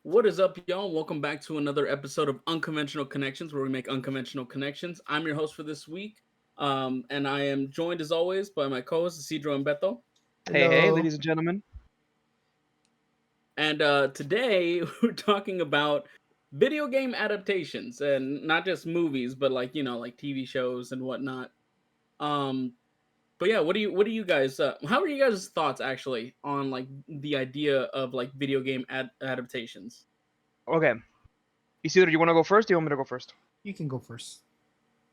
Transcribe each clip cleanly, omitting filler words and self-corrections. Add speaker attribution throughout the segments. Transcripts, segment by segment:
Speaker 1: What is up, y'all? Welcome back to another episode of Unconventional Connections, where we make unconventional connections. I'm your host for this week, and I am joined as always by my co-hosts Isidro and Beto.
Speaker 2: Hey,
Speaker 3: Hello.
Speaker 2: ladies and gentlemen.
Speaker 1: And today we're talking about video game adaptations, and not just movies, but like TV shows and whatnot. Um, but yeah, what do you guys? How are you guys' thoughts actually on like the idea of like video game adaptations?
Speaker 2: Okay, Isidro, you want to go first? Or you want me to go first?
Speaker 3: You can go first.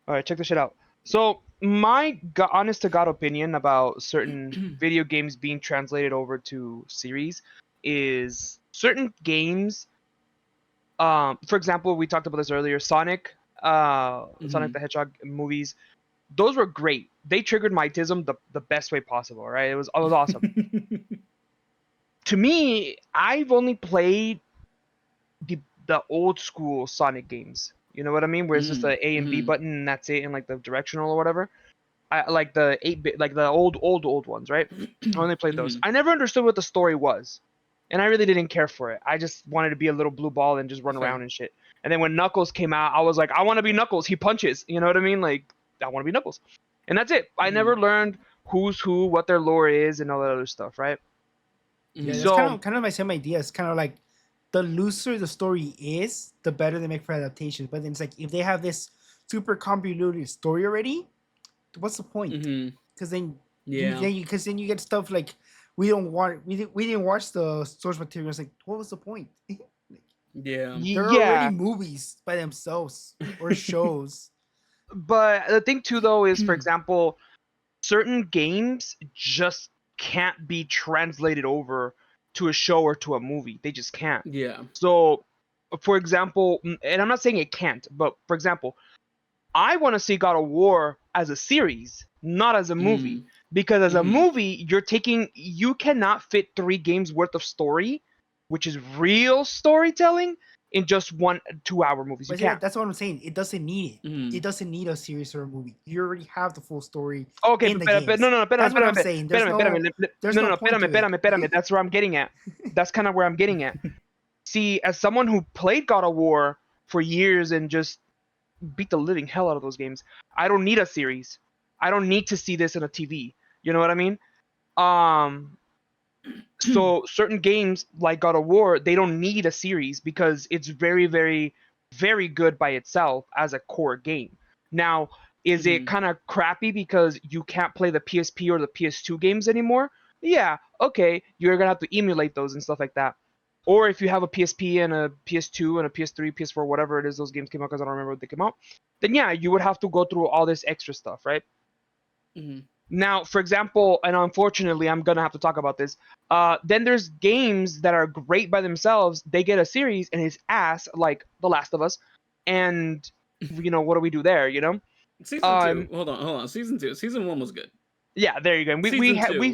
Speaker 2: All right, check this shit out. So, my honest to God opinion about certain video games being translated over to series is certain games. For example, we talked about this earlier. Sonic
Speaker 1: Mhm.
Speaker 2: the Hedgehog movies. Those were great. They triggered my autism the best way possible. Right? It was awesome. To me, I've only played the old school Sonic games. You know what I mean? Where it's just the A and B
Speaker 1: Mhm.
Speaker 2: button and that's it, and like the directional or whatever. I like the 8-bit, like the old ones, right? I only played those.
Speaker 1: Mhm.
Speaker 2: I never understood what the story was, and I really didn't care for it. I just wanted to be a little blue ball and just run around
Speaker 1: Fair.
Speaker 2: and shit. And then when Knuckles came out, I was like, I want to be Knuckles. He punches. You know what I mean? Like I want to be Knuckles, and that's it. I never
Speaker 1: Mhm.
Speaker 2: learned who's who, what their lore is, and all that other stuff, right?
Speaker 3: Yeah,
Speaker 1: Mhm.
Speaker 3: that's kind
Speaker 2: So
Speaker 3: of kind of my same idea. It's kind of like the looser the story is, the better they make for adaptations. But then it's like if they have this super convoluted story already, what's the point?
Speaker 1: Mhm.
Speaker 3: Because then
Speaker 1: Yeah.
Speaker 3: you get stuff like we didn't watch the source material. It's like what was the point?
Speaker 1: Yeah.
Speaker 3: They're already
Speaker 2: yeah,
Speaker 3: movies by themselves or shows.
Speaker 2: but the thing too though is, for example, certain games just can't be translated over to a show or to a movie. They just can't.
Speaker 1: Yeah.
Speaker 2: So, for example, and I'm not saying it can't, but for example, I want to see God of War as a series, not as a movie.
Speaker 1: Mhm.
Speaker 2: Because as a
Speaker 1: Mhm.
Speaker 2: movie, you cannot fit 3 games worth of story, which is real storytelling, in just 1 2 hour movies. You
Speaker 3: But see,
Speaker 2: can't.
Speaker 3: that's what I'm saying. It doesn't need it. It
Speaker 1: Mhm.
Speaker 3: doesn't need a series or a movie. You already have the full story
Speaker 2: Okay,
Speaker 3: in the
Speaker 2: no,
Speaker 3: games.
Speaker 2: no, no,
Speaker 3: That's what I'm saying. There's
Speaker 2: no, no,
Speaker 3: no
Speaker 2: no,
Speaker 3: point to it.
Speaker 2: espérame. That's where I'm getting at. That's kind of where I'm getting at. See, as someone who played God of War for years and just beat the living hell out of those games, I don't need a series. I don't need to see this in a TV. You know what I mean? Um, so certain games like God of War, they don't need a series because it's very, very, very good by itself as a core game. Now, is it
Speaker 1: Mhm.
Speaker 2: kind of crappy because you can't play the PSP or the PS2 games anymore? Yeah, okay, you're gonna have to emulate those and stuff like that. Or if you have a PSP and a PS2 and a PS3, PS4, whatever it is, those games came out because I don't remember when they came out. Then yeah, you would have to go through all this extra stuff, right?
Speaker 1: Mhm.
Speaker 2: Now, for example, and unfortunately, I'm gonna have to talk about this. Then there's games that are great by themselves. They get a series and it's ass, like The Last of Us, and what do we do there?
Speaker 1: Season two.
Speaker 2: Um,
Speaker 1: Hold on. Season two. Season one was good.
Speaker 2: yeah, there you go. And we we
Speaker 1: Season
Speaker 2: ha-
Speaker 1: two,
Speaker 2: we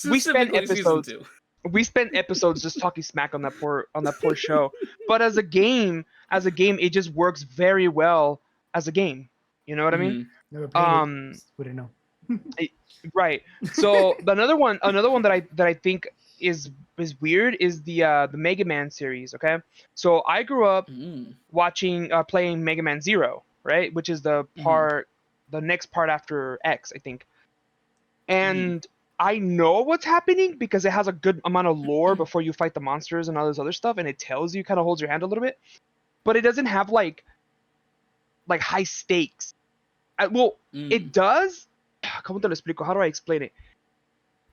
Speaker 2: we spent
Speaker 1: specifically season
Speaker 2: episodes.
Speaker 1: two.
Speaker 2: We spent episodes just talking smack on that poor show. But as a game, it just works very well as a game. You know what I mean?
Speaker 1: Mhm.
Speaker 3: Never played it.
Speaker 2: Um,
Speaker 3: Wouldn't know.
Speaker 2: I- right. So another one that I think is weird is the Mega Man series. Okay, so I grew up
Speaker 1: Mhm.
Speaker 2: playing Mega Man Zero, right, which is
Speaker 1: Mhm.
Speaker 2: the next part after X, I think,
Speaker 1: Mhm.
Speaker 2: and I know what's happening because it has a good amount of lore before you fight the monsters and all this other stuff, and it tells you, kind of holds your hand a little bit, but it doesn't have like high stakes. Well, it
Speaker 1: Mhm.
Speaker 2: does. ¿Cómo te lo explico? How do I explain it?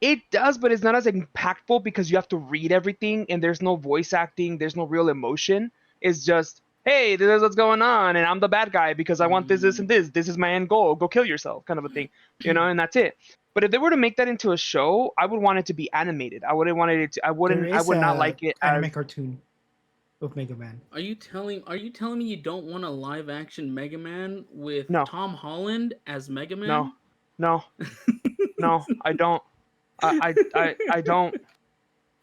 Speaker 2: It does, but it's not as impactful because you have to read everything and there's no voice acting, there's no real emotion. It's just, hey, this is what's going on, and I'm the bad guy because I want this, this, and
Speaker 1: Mhm.
Speaker 2: this. This is my end goal. Go kill yourself, kind of a thing, and that's it. But if they were to make that into a show, I would want it to be animated. I wouldn't want it to. I
Speaker 3: There
Speaker 2: wouldn't. I
Speaker 3: is
Speaker 2: would not
Speaker 3: a
Speaker 2: like it as
Speaker 3: anime cartoon of Mega Man.
Speaker 1: Are you telling me you don't want a live action Mega Man with
Speaker 2: no,
Speaker 1: Tom Holland as Mega
Speaker 2: no,
Speaker 1: Man?
Speaker 2: no, no. I don't. I don't.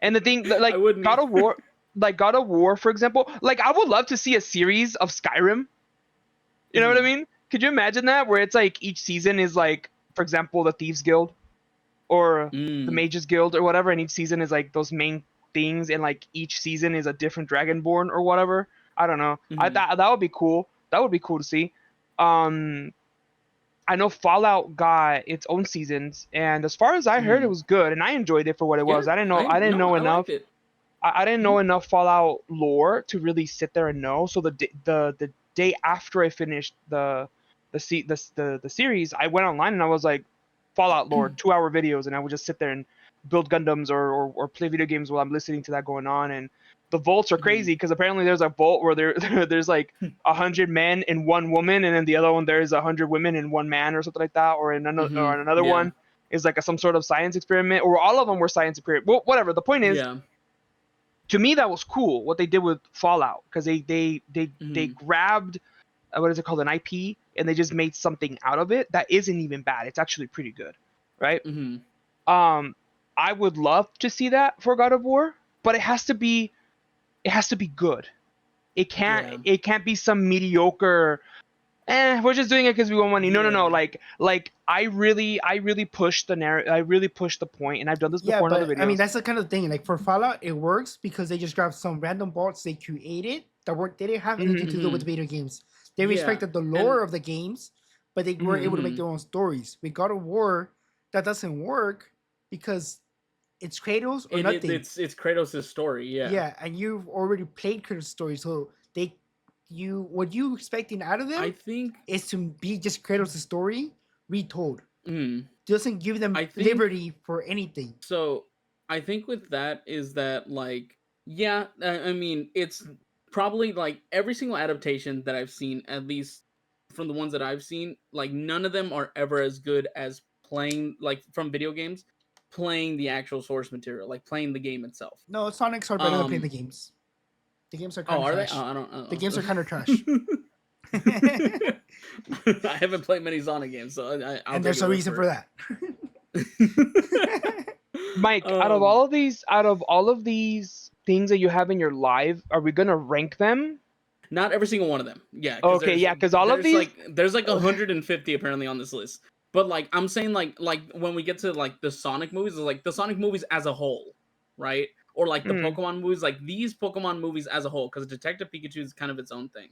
Speaker 2: And the thing,
Speaker 1: I
Speaker 2: like
Speaker 1: wouldn't
Speaker 2: God of
Speaker 1: either.
Speaker 2: War, for example, like I would love to see a series of Skyrim. You know what I
Speaker 1: Mhm.
Speaker 2: mean? Could you imagine that, where it's like each season is like, for example, the Thieves Guild or the
Speaker 1: Mm.
Speaker 2: Mages Guild or whatever, and each season is like those main things, and like each season is a different Dragonborn or whatever. I don't know. I
Speaker 1: Mhm.
Speaker 2: thought that would be cool. That would be cool to see. Um, I know Fallout got its own seasons, and as far as I heard, it
Speaker 1: Mhm.
Speaker 2: was good, and I enjoyed it for what it
Speaker 1: Yeah,
Speaker 2: was. I didn't know.
Speaker 1: I
Speaker 2: I didn't
Speaker 1: no,
Speaker 2: know
Speaker 1: I
Speaker 2: enough.
Speaker 1: liked it.
Speaker 2: I didn't
Speaker 1: Mhm.
Speaker 2: know enough Fallout lore to really sit there and know. So the day after I finished the series, I went online and I was like, Fallout lore, 2 hour videos, and I would just sit there and build Gundams or play video games while I'm listening to that going on. And the vaults are
Speaker 1: Mhm.
Speaker 2: crazy because apparently there's a vault where there's like 100 men and 1 woman, and then the other one there's 100 women and 1 man or something like that, or
Speaker 1: Mhm.
Speaker 2: another
Speaker 1: Yeah.
Speaker 2: one is like some sort of science experiment, or all of them were science experiment. Well, whatever. The point is,
Speaker 1: Yeah.
Speaker 2: to me that was cool what they did with Fallout, because they
Speaker 1: Mhm.
Speaker 2: grabbed what is it called, an IP, and they just made something out of it that isn't even bad. It's actually pretty good, right?
Speaker 1: Mhm.
Speaker 2: Um, I would love to see that for God of War, but it has to be good.
Speaker 1: Yeah.
Speaker 2: It can't be some mediocre. We're just doing it because we want money. No, no, no.
Speaker 1: Yeah.
Speaker 2: Like I really push the narrative. I really push the point, and I've done this
Speaker 3: Yeah,
Speaker 2: before in other
Speaker 3: but I mean
Speaker 2: videos.
Speaker 3: that's the kind of thing. Like for Fallout, it works because they just grabbed some random bots they created that weren't they didn't have anything
Speaker 2: Hmm.
Speaker 3: to do with
Speaker 1: Mhm.
Speaker 3: video games. They
Speaker 1: Yeah.
Speaker 3: respected the
Speaker 1: And
Speaker 3: lore of the games, but they were able to make
Speaker 1: mhm.
Speaker 3: their own stories. With God of War, that doesn't work because it's Kratos or nothing.
Speaker 1: It's Kratos' story. Yeah.
Speaker 3: Yeah, and you've already played Kratos' story, so what you expecting out of
Speaker 1: I
Speaker 3: them
Speaker 1: think.
Speaker 3: is to be just Kratos' story retold.
Speaker 1: Mhm.
Speaker 3: Doesn't give them
Speaker 1: I think
Speaker 3: liberty for anything.
Speaker 1: so. I think with that is that like yeah. I mean, it's probably like every single adaptation that I've seen, at least from the ones that I've seen, like none of them are ever as good as playing like from video games, playing the actual source material, like playing the game itself.
Speaker 3: No, Sonics are better than playing the
Speaker 1: Um.
Speaker 3: games. The games are
Speaker 1: Oh,
Speaker 3: kind of
Speaker 1: are they? Oh,
Speaker 3: trash.
Speaker 1: I
Speaker 3: The games are kind of trash.
Speaker 1: don't. I haven't played many Sonic games, so I'll
Speaker 3: And
Speaker 1: take
Speaker 3: there's
Speaker 1: your
Speaker 3: a
Speaker 1: word
Speaker 3: reason
Speaker 1: for
Speaker 3: for
Speaker 1: it.
Speaker 3: that.
Speaker 2: Mike,
Speaker 1: um,
Speaker 2: out of all of these things that you have in your live, are we gonna rank them?
Speaker 1: not every single one of them. Yeah, because
Speaker 2: Okay, yeah, because all of these.
Speaker 1: there's like 150 apparently on this list. But like I'm saying, like when we get to like the Sonic movies, like the Sonic movies as a whole, right? Or like the
Speaker 2: Mm.
Speaker 1: Pokemon movies, like these Pokemon movies as a whole, because Detective Pikachu is kind of its own thing.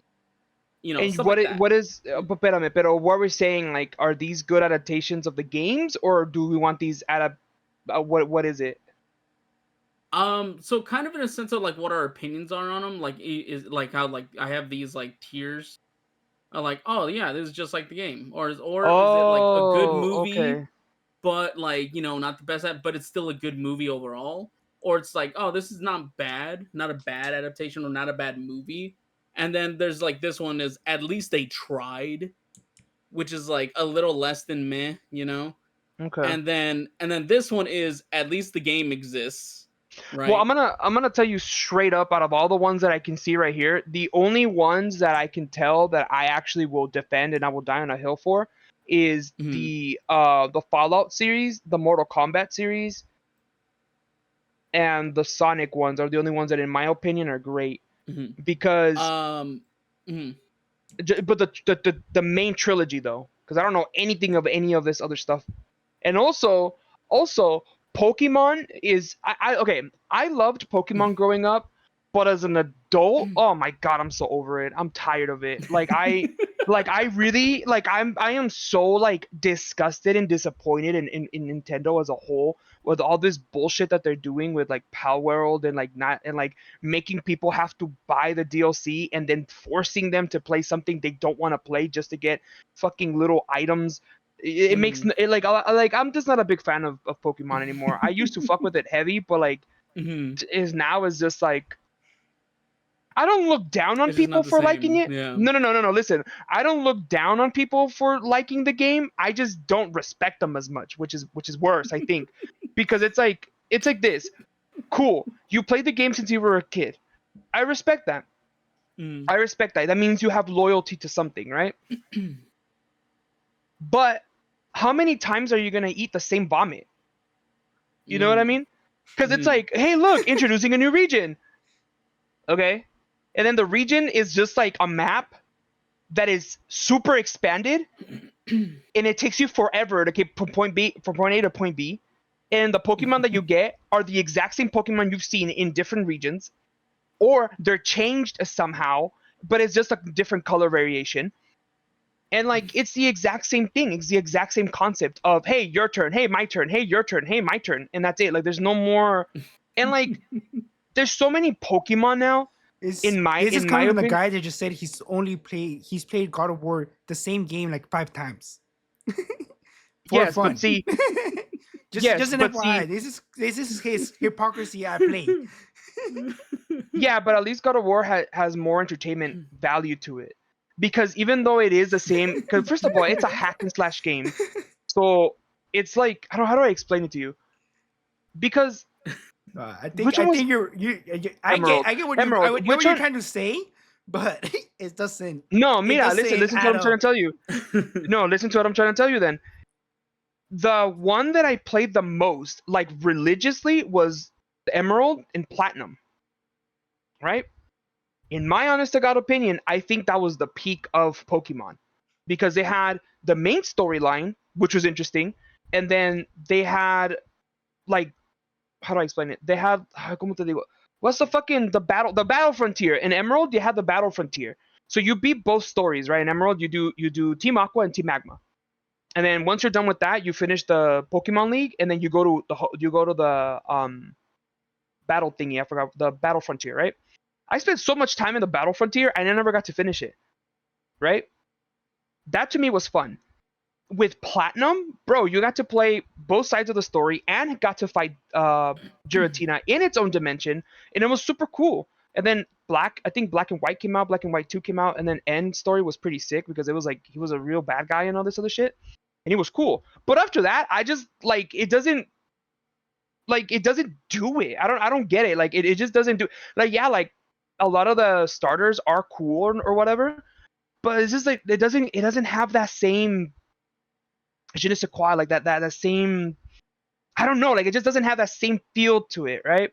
Speaker 2: And
Speaker 1: Stuff like that.
Speaker 2: what is but espérame, pero what we're saying, like, are these good adaptations of the games, or do we want these what is it?
Speaker 1: So kind of in a sense of like what our opinions are on them, like is like how like I have these like tiers, like oh yeah, this is just like the game, or is it like a good
Speaker 2: Oh,
Speaker 1: movie,
Speaker 2: okay.
Speaker 1: but like not the best at, but it's still a good movie overall, or it's like oh this is not bad, not a bad adaptation or not a bad movie, and then there's like this one is at least they tried, which is like a little less than meh.
Speaker 2: Okay.
Speaker 1: And then this one is at least the game exists,
Speaker 2: Well,
Speaker 1: right?
Speaker 2: I'm gonna tell you straight up, out of all the ones that I can see right here, the only ones that I can tell that I actually will defend and I will die on a hill for is
Speaker 1: Mhm.
Speaker 2: the Fallout series, the Mortal Kombat series, and the Sonic ones are the only ones that, in my opinion, are great.
Speaker 1: Mhm.
Speaker 2: Because,
Speaker 1: Um, mhm.
Speaker 2: but the main trilogy though, because I don't know anything of any of this other stuff. And also Pokemon is okay. I loved Pokemon growing up, but as an adult, oh my god, I'm so over it. I'm tired of it. I really I am so like disgusted and disappointed in Nintendo as a whole, with all this bullshit that they're doing with like Pal World, and like not and like making people have to buy the DLC and then forcing them to play something they don't want to play just to get fucking little items. It makes
Speaker 1: Mhm.
Speaker 2: it like I'm just not a big fan of Pokemon anymore. I used to fuck with it heavy, but like
Speaker 1: Mhm.
Speaker 2: is now is just like, I don't look down on
Speaker 1: It's just
Speaker 2: people
Speaker 1: not the
Speaker 2: for liking
Speaker 1: same.
Speaker 2: it.
Speaker 1: Yeah.
Speaker 2: No, no, no, no, no. Listen, I don't look down on people for liking the game. I just don't respect them as much, which is worse, I think, because it's like this. Cool, you played the game since you were a kid. I respect that.
Speaker 1: Mm.
Speaker 2: I respect that. That means you have loyalty to something, right? But how many times are you gonna eat the same vomit? You know what I
Speaker 1: Mm.
Speaker 2: mean? Because it's
Speaker 1: Mhm.
Speaker 2: like, hey, look, introducing a new region. Okay, and then the region is just like a map that is super expanded, and it takes you forever to get from point A to point B. and the Pokemon that you get are the exact same Pokemon you've seen in different regions, or they're changed somehow, but it's just a different color variation. And like it's the exact same thing. It's the exact same concept of hey, your turn, hey, my turn, hey, your turn, hey, my turn, and that's it. Like there's no more. And like there's so many Pokemon now.
Speaker 3: This
Speaker 2: In my
Speaker 3: is coming from the
Speaker 2: opinion,
Speaker 3: guy that just said he's played God of War the same game like 5 times. For
Speaker 2: yes,
Speaker 3: fun.
Speaker 2: but see,
Speaker 3: just an
Speaker 2: but
Speaker 3: FYI.
Speaker 2: see,
Speaker 3: This is his hypocrisy at play.
Speaker 2: yeah, but at least God of War has more entertainment value to it, because even though it is the same, because first of all, it's a hack and slash game, so it's like I don't how do I explain it to you? Because
Speaker 3: I
Speaker 2: which one was
Speaker 3: think
Speaker 2: Emerald?
Speaker 3: I get what
Speaker 2: Emerald.
Speaker 3: what
Speaker 2: Which
Speaker 3: you're
Speaker 2: one?
Speaker 3: trying to say, but
Speaker 2: No,
Speaker 3: it
Speaker 2: mira, listen,
Speaker 3: doesn't
Speaker 2: listen to what
Speaker 3: add
Speaker 2: I'm trying
Speaker 3: up.
Speaker 2: to tell you. No, listen to what I'm trying to tell you then. The one that I played the most, like religiously, was the Emerald and Platinum. Right? In my honest to God opinion, I think that was the peak of Pokemon. Because they had the main storyline, which was interesting, and then they had like how do I explain it? They had ¿cómo te digo? What's the battle frontier. In Emerald, you had the battle frontier. So you beat both stories, right? In Emerald, you do Team Aqua and Team Magma. And then once you're done with that, you finish the Pokemon League, and then you go to the battle thingy. I forgot the battle frontier, right? I spent so much time in the battle frontier, and I never got to finish it, right? That to me was fun. With Platinum, bro, you got to play both sides of the story and got to fight Giratina in its own dimension, and it was super cool. And then I think Black and White came out, Black and White 2 came out, and then End story was pretty sick because it was like he was a real bad guy and all this other shit. And he was cool. But after that, I just it doesn't do it. I don't get it. Like it just doesn't do like yeah, like a lot of the starters are cool or whatever, but it's just like it doesn't have that same je ne sais quoi, like that same I don't know, like it just doesn't have that same feel to it, right?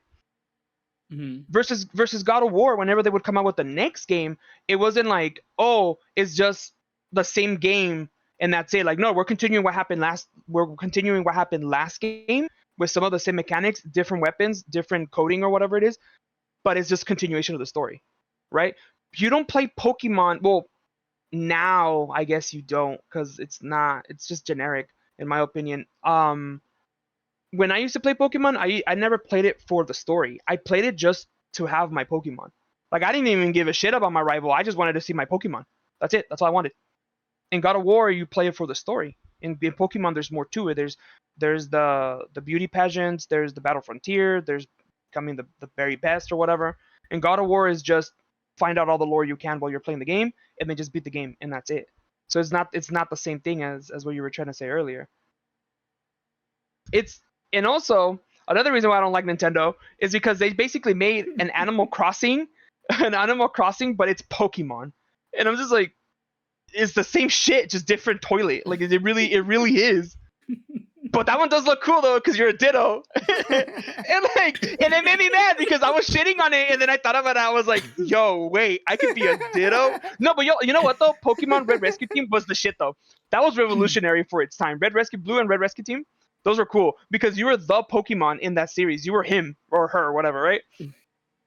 Speaker 1: Mhm.
Speaker 2: Versus God of War, whenever they would come out with the next game, it wasn't like, oh, it's just the same game and that's it. Like, no, we're continuing what happened last game with some of the same mechanics, different weapons, different coding or whatever it is, but it's just continuation of the story, right? You don't play Pokemon. Well, now I guess you don't because it's just generic in my opinion. When I used to play Pokemon, I never played it for the story. I played it just to have my Pokemon. Like I didn't even give a shit about my rival. I just wanted to see my Pokemon. That's it. That's all I wanted. In God of War, you play it for the story. In Pokemon, there's more to it. There's the beauty pageants. There's the battle frontier. There's becoming the very best or whatever. And God of War is just find out all the lore you can while you're playing the game, and then just beat the game, and that's it. So it's not the same thing as what you were trying to say earlier. And also another reason why I don't like Nintendo is because they basically made an Animal Crossing, but it's Pokemon, and I'm just like, it's the same shit, just different toilet. Like it really is. But that one does look cool though, because you're a Ditto, and it made me mad because I was shitting on it, and then I thought about it. I was like, yo, wait, I could be a Ditto. No, but you know what though? Pokemon Red Rescue Team was the shit though. That was revolutionary for its time. Red Rescue Blue and Red Rescue Team, those were cool because you were the Pokemon in that series. You were him or her, whatever, right?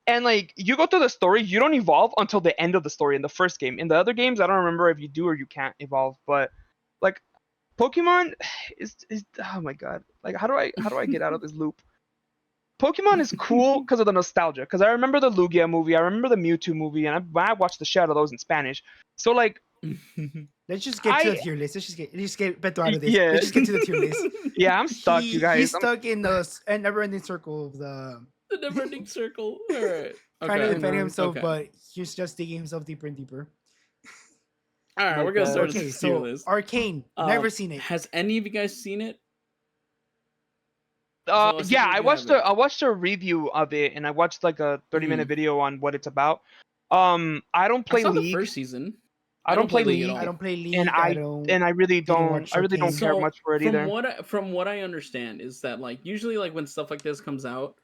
Speaker 2: And like you go through the story, you don't evolve until the end of the story in the first game. In the other games, I don't remember if you do or you can't evolve, but like Pokemon is oh my god. Like how do I get out of this loop? Pokemon is cool because of the nostalgia. Because I remember the Lugia movie, I remember the Mewtwo movie, and I watched the shit out of those in Spanish. So like,
Speaker 3: let's just get to the tier list. Let's just get Beto out of this.
Speaker 2: Yeah.
Speaker 3: Let's just get to the tier list.
Speaker 2: Yeah, I'm stuck, you guys.
Speaker 3: He's stuck in the never-ending circle of the
Speaker 1: never-ending circle. All right.
Speaker 3: Trying to defend himself,
Speaker 1: Okay.
Speaker 3: but he's just digging himself deeper and deeper.
Speaker 1: All right, we're gonna start
Speaker 3: Okay,
Speaker 1: this tier
Speaker 3: so
Speaker 1: list.
Speaker 3: Arcane, never seen it.
Speaker 1: Has any of you guys seen it?
Speaker 2: Yeah, I watched a review of it, and I watched like a 30-minute video on what it's about. I don't play
Speaker 1: I saw
Speaker 2: League.
Speaker 1: the first season.
Speaker 2: I don't play League
Speaker 1: at all.
Speaker 3: I don't play League.
Speaker 2: And I really don't care much for it either.
Speaker 1: From what I understand is that like usually like when stuff like this comes out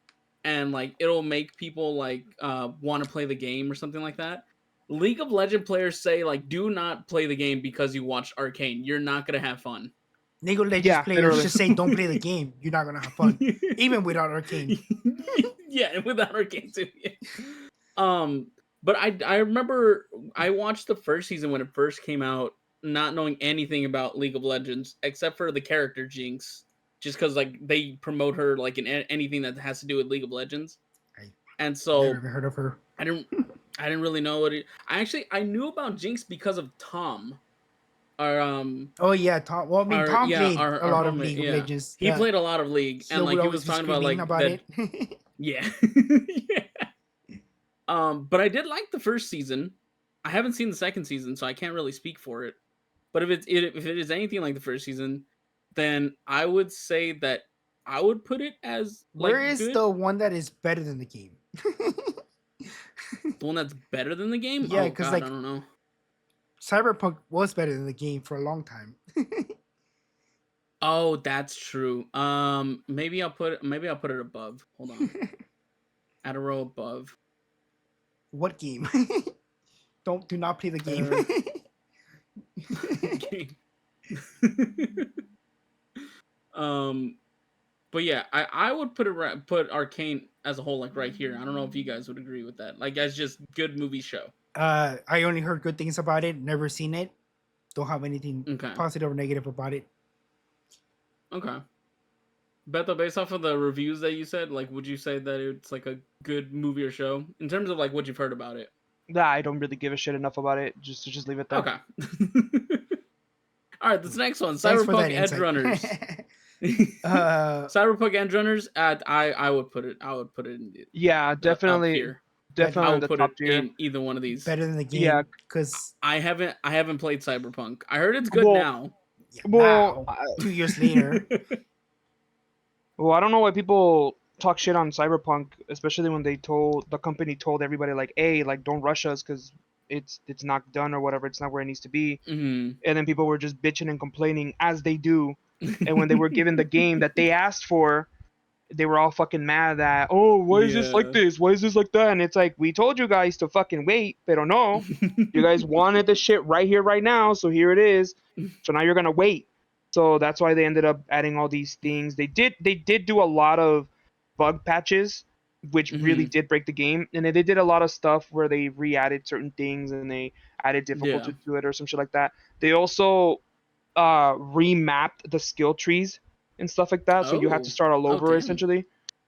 Speaker 1: and like it'll make people like want to play the game or something like that. League of Legends players say like do not play the game because you watched Arcane. You're not gonna have fun.
Speaker 3: League of Legends
Speaker 2: Yeah,
Speaker 3: players
Speaker 2: literally.
Speaker 3: just say don't play the game. You're not gonna have fun, even without Arcane.
Speaker 1: Yeah, without Arcane too. Yeah. Um, but I remember I watched the first season when it first came out, not knowing anything about League of Legends except for the character Jinx, just because like they promote her like in anything that has to do with League of Legends,
Speaker 3: I
Speaker 1: and
Speaker 3: never
Speaker 1: so
Speaker 3: even heard of her.
Speaker 1: I didn't I didn't really know what it. I knew about Jinx because of Tom, our
Speaker 3: Oh yeah, Tom. Well, I mean,
Speaker 1: our
Speaker 3: Tom
Speaker 1: yeah
Speaker 3: played a
Speaker 1: our
Speaker 3: lot of
Speaker 1: homemade,
Speaker 3: League of
Speaker 1: yeah,
Speaker 3: Legends.
Speaker 1: he played a lot of League,
Speaker 3: He
Speaker 1: and
Speaker 3: would
Speaker 1: like he
Speaker 3: always
Speaker 1: was
Speaker 3: be
Speaker 1: talking about
Speaker 3: screaming
Speaker 1: like
Speaker 3: about
Speaker 1: that.
Speaker 3: it.
Speaker 1: Yeah. Yeah. But I did like the first season. I haven't seen the second season, so I can't really speak for it. But if it is anything like the first season, then I would say that I would put it as
Speaker 3: Where
Speaker 1: like
Speaker 3: is
Speaker 1: good.
Speaker 3: the one that is better than the game?
Speaker 1: The one that's better than the game?
Speaker 3: Yeah,
Speaker 1: Oh
Speaker 3: because
Speaker 1: god, I
Speaker 3: like
Speaker 1: don't know.
Speaker 3: Cyberpunk was better than the game for a long time.
Speaker 1: Oh, that's true. Maybe I'll put it above. Hold on. Add a row above.
Speaker 3: What game? Do not play the game.
Speaker 1: Uh, game. um, but yeah, I would put Arcane as a whole like right here. I don't know if you guys would agree with that. Like as just good movie show.
Speaker 3: I only heard good things about it. Never seen it. Don't have anything
Speaker 1: Okay.
Speaker 3: positive or negative about it.
Speaker 1: Okay. Beto, based off of the reviews that you said, like, would you say that it's like a good movie or show in terms of like what you've heard about it?
Speaker 2: Nah, I don't really give a shit enough about it. Just leave it there.
Speaker 1: Okay. All right, this next one,
Speaker 3: Thanks for that
Speaker 1: Cyberpunk Edge
Speaker 3: insight.
Speaker 1: Runners. Cyberpunk Edge Runners. I would put it. I would put it in
Speaker 2: Yeah,
Speaker 1: the up
Speaker 2: definitely,
Speaker 1: here. I
Speaker 2: definitely in
Speaker 1: would
Speaker 2: the
Speaker 1: put it
Speaker 2: top tier.
Speaker 1: in either one of these.
Speaker 3: Better than the
Speaker 2: Yeah.
Speaker 3: game because
Speaker 1: I haven't played Cyberpunk. I heard it's good
Speaker 2: Well,
Speaker 1: now.
Speaker 3: yeah,
Speaker 2: well,
Speaker 3: now 2 years later.
Speaker 2: well, I don't know why people talk shit on Cyberpunk, especially when the company told everybody like, "Hey, like don't rush us because it's not done or whatever. It's not where it needs to be."
Speaker 1: Mhm.
Speaker 2: And then people were just bitching and complaining as they do. And when they were given the game that they asked for, they were all fucking mad that, "Oh, why is this like
Speaker 1: Yeah.
Speaker 2: this? Why is this like that?" And it's like, we told you guys to fucking wait, pero no. You guys wanted the shit right here, right now, so here it is. So now you're gonna wait. So that's why they ended up adding all these things. They did do a lot of bug patches, which really
Speaker 1: Mhm.
Speaker 2: did break the game. And then they did a lot of stuff where they re-added certain things and they added
Speaker 1: Yeah.
Speaker 2: difficulty to it or some shit like that. They also remapped the skill trees and stuff like that, so you have to
Speaker 1: Oh.
Speaker 2: start all
Speaker 1: Oh
Speaker 2: over
Speaker 1: damn.
Speaker 2: essentially.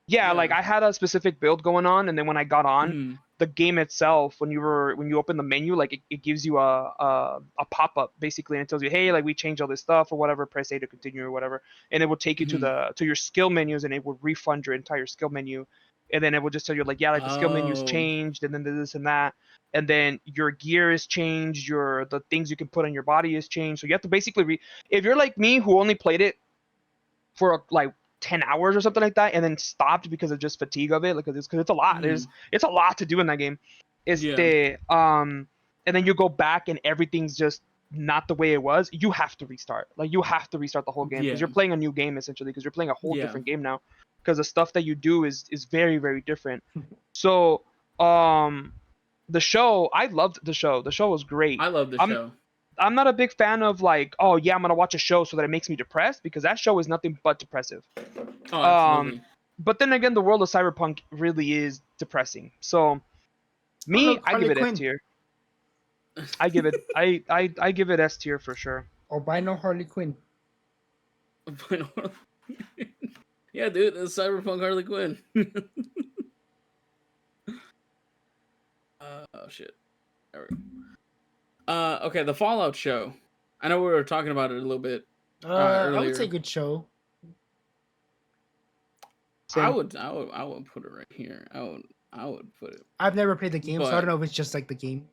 Speaker 2: Yeah, like
Speaker 1: Yeah.
Speaker 2: I had a specific build going on, and then when I got on,
Speaker 1: Mhm.
Speaker 2: the game itself, when you open the menu, like it gives you a pop up basically, and it tells you, hey, like we changed all this stuff or whatever, press A to continue or whatever, and it will take you to
Speaker 1: Mhm.
Speaker 2: your skill menus, and it will refund your entire skill menu, and then it will just tell you like, yeah, like the skill menu's
Speaker 1: Oh.
Speaker 2: changed, and then this and that, and then your gear is changed, the things you can put on your body is changed, so you have to basically if you're like me who only played it for like 10 hours or something like that and then stopped because of just fatigue of it, like because it's a lot,
Speaker 1: Mhm.
Speaker 2: it's a lot to do in that game.
Speaker 1: Yeah.
Speaker 2: And then you go back and everything's just not the way it was. You have to restart, like you have to restart the whole game because
Speaker 1: Yeah.
Speaker 2: you're playing a new game essentially, because you're playing a whole
Speaker 1: Yeah.
Speaker 2: different game now, because the stuff that you do is very very different. So um the show, I loved the show was great.
Speaker 1: I love the
Speaker 2: i'm
Speaker 1: show.
Speaker 2: I'm not a big fan of like, oh yeah, I'm gonna watch a show so that it makes me depressed, because that show is nothing but depressive.
Speaker 1: Oh,
Speaker 2: Um,
Speaker 1: absolutely.
Speaker 2: but then again, the world of cyberpunk really is depressing. So
Speaker 3: Oh
Speaker 2: me,
Speaker 3: look,
Speaker 2: I give
Speaker 3: Harley
Speaker 2: it S
Speaker 3: Quinn.
Speaker 2: tier. I give it S tier for sure.
Speaker 3: Albino Harley Quinn.
Speaker 1: Yeah, dude, it's Cyberpunk Harley Quinn. Oh shit. There we go. Okay, the Fallout show. I know we were talking about it a little bit
Speaker 3: I would say
Speaker 1: earlier.
Speaker 3: good show.
Speaker 2: Same.
Speaker 1: I would put it right here. I would put it.
Speaker 3: I've never played the game, so I don't
Speaker 1: But
Speaker 3: know if it's just like the game.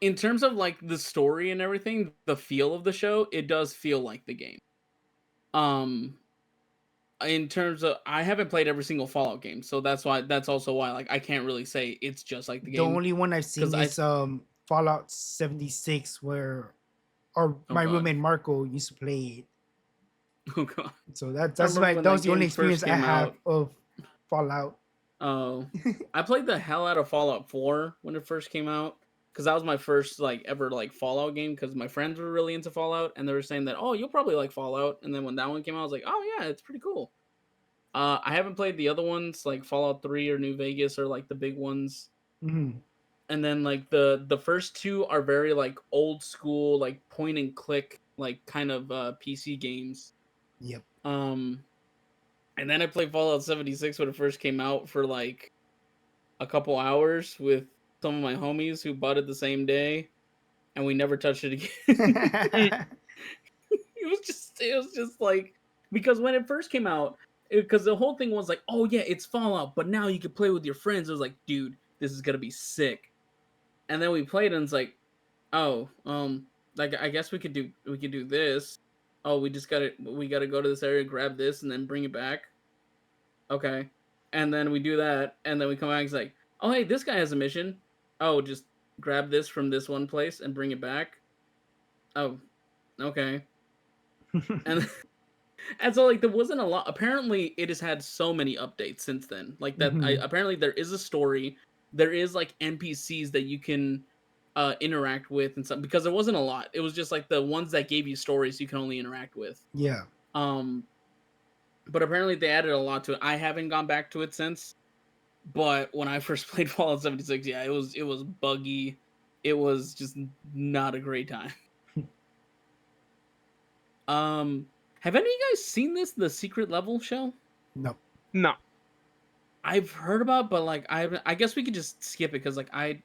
Speaker 1: in terms of like the story and everything, the feel of the show, it does feel like the game. Um, in terms of, I haven't played every single Fallout game, so that's also why like I can't really say it's just like the
Speaker 3: The
Speaker 1: game
Speaker 3: only one I've
Speaker 1: because
Speaker 3: seen is Fallout 76, where
Speaker 1: oh
Speaker 3: my
Speaker 1: god.
Speaker 3: roommate Marco used to play it.
Speaker 1: Oh god.
Speaker 3: So
Speaker 1: I remember when
Speaker 3: that was
Speaker 1: that
Speaker 3: the only
Speaker 1: game first
Speaker 3: experience I
Speaker 1: came
Speaker 3: have
Speaker 1: out.
Speaker 3: of Fallout.
Speaker 1: Oh, I played the hell out of Fallout 4 when it first came out. because that was my first like ever like Fallout game. Because my friends were really into Fallout, and they were saying that, oh, you'll probably like Fallout. And then when that one came out, I was like, oh yeah, it's pretty cool. I haven't played the other ones like Fallout 3 or New Vegas or like the big ones.
Speaker 3: Mm-hmm.
Speaker 1: And then like the first two are very like old school, like point and click, like kind of PC games.
Speaker 3: Yep.
Speaker 1: And then I played Fallout 76 when it first came out for like a couple hours with some of my homies who bought it the same day, and we never touched it again. It was just like, because when it first came out, because the whole thing was like, oh yeah, it's Fallout, but now you can play with your friends. It was like, dude, this is gonna be sick. And then we played, and it's like, oh, like I guess we could do this. Oh, we gotta go to this area, grab this, and then bring it back. Okay, and then we do that, and then we come back. It's like, oh hey, this guy has a mission. Oh, just grab this from this one place and bring it back. Oh, okay. And and so like there wasn't a lot. Apparently, it has had so many updates since then. Like that,
Speaker 3: Mhm.
Speaker 1: apparently there is a story. There is like NPCs that you can interact with and stuff, because there wasn't a lot. It was just like the ones that gave you stories you can only interact with.
Speaker 3: Yeah.
Speaker 1: But apparently they added a lot to it. I haven't gone back to it since. But when I first played Fallout 76, yeah, it was buggy. It was just not a great time. Have any of you guys seen this, the Secret Level show?
Speaker 3: No.
Speaker 2: No.
Speaker 1: I've heard about, but like I guess we could just skip it, because like I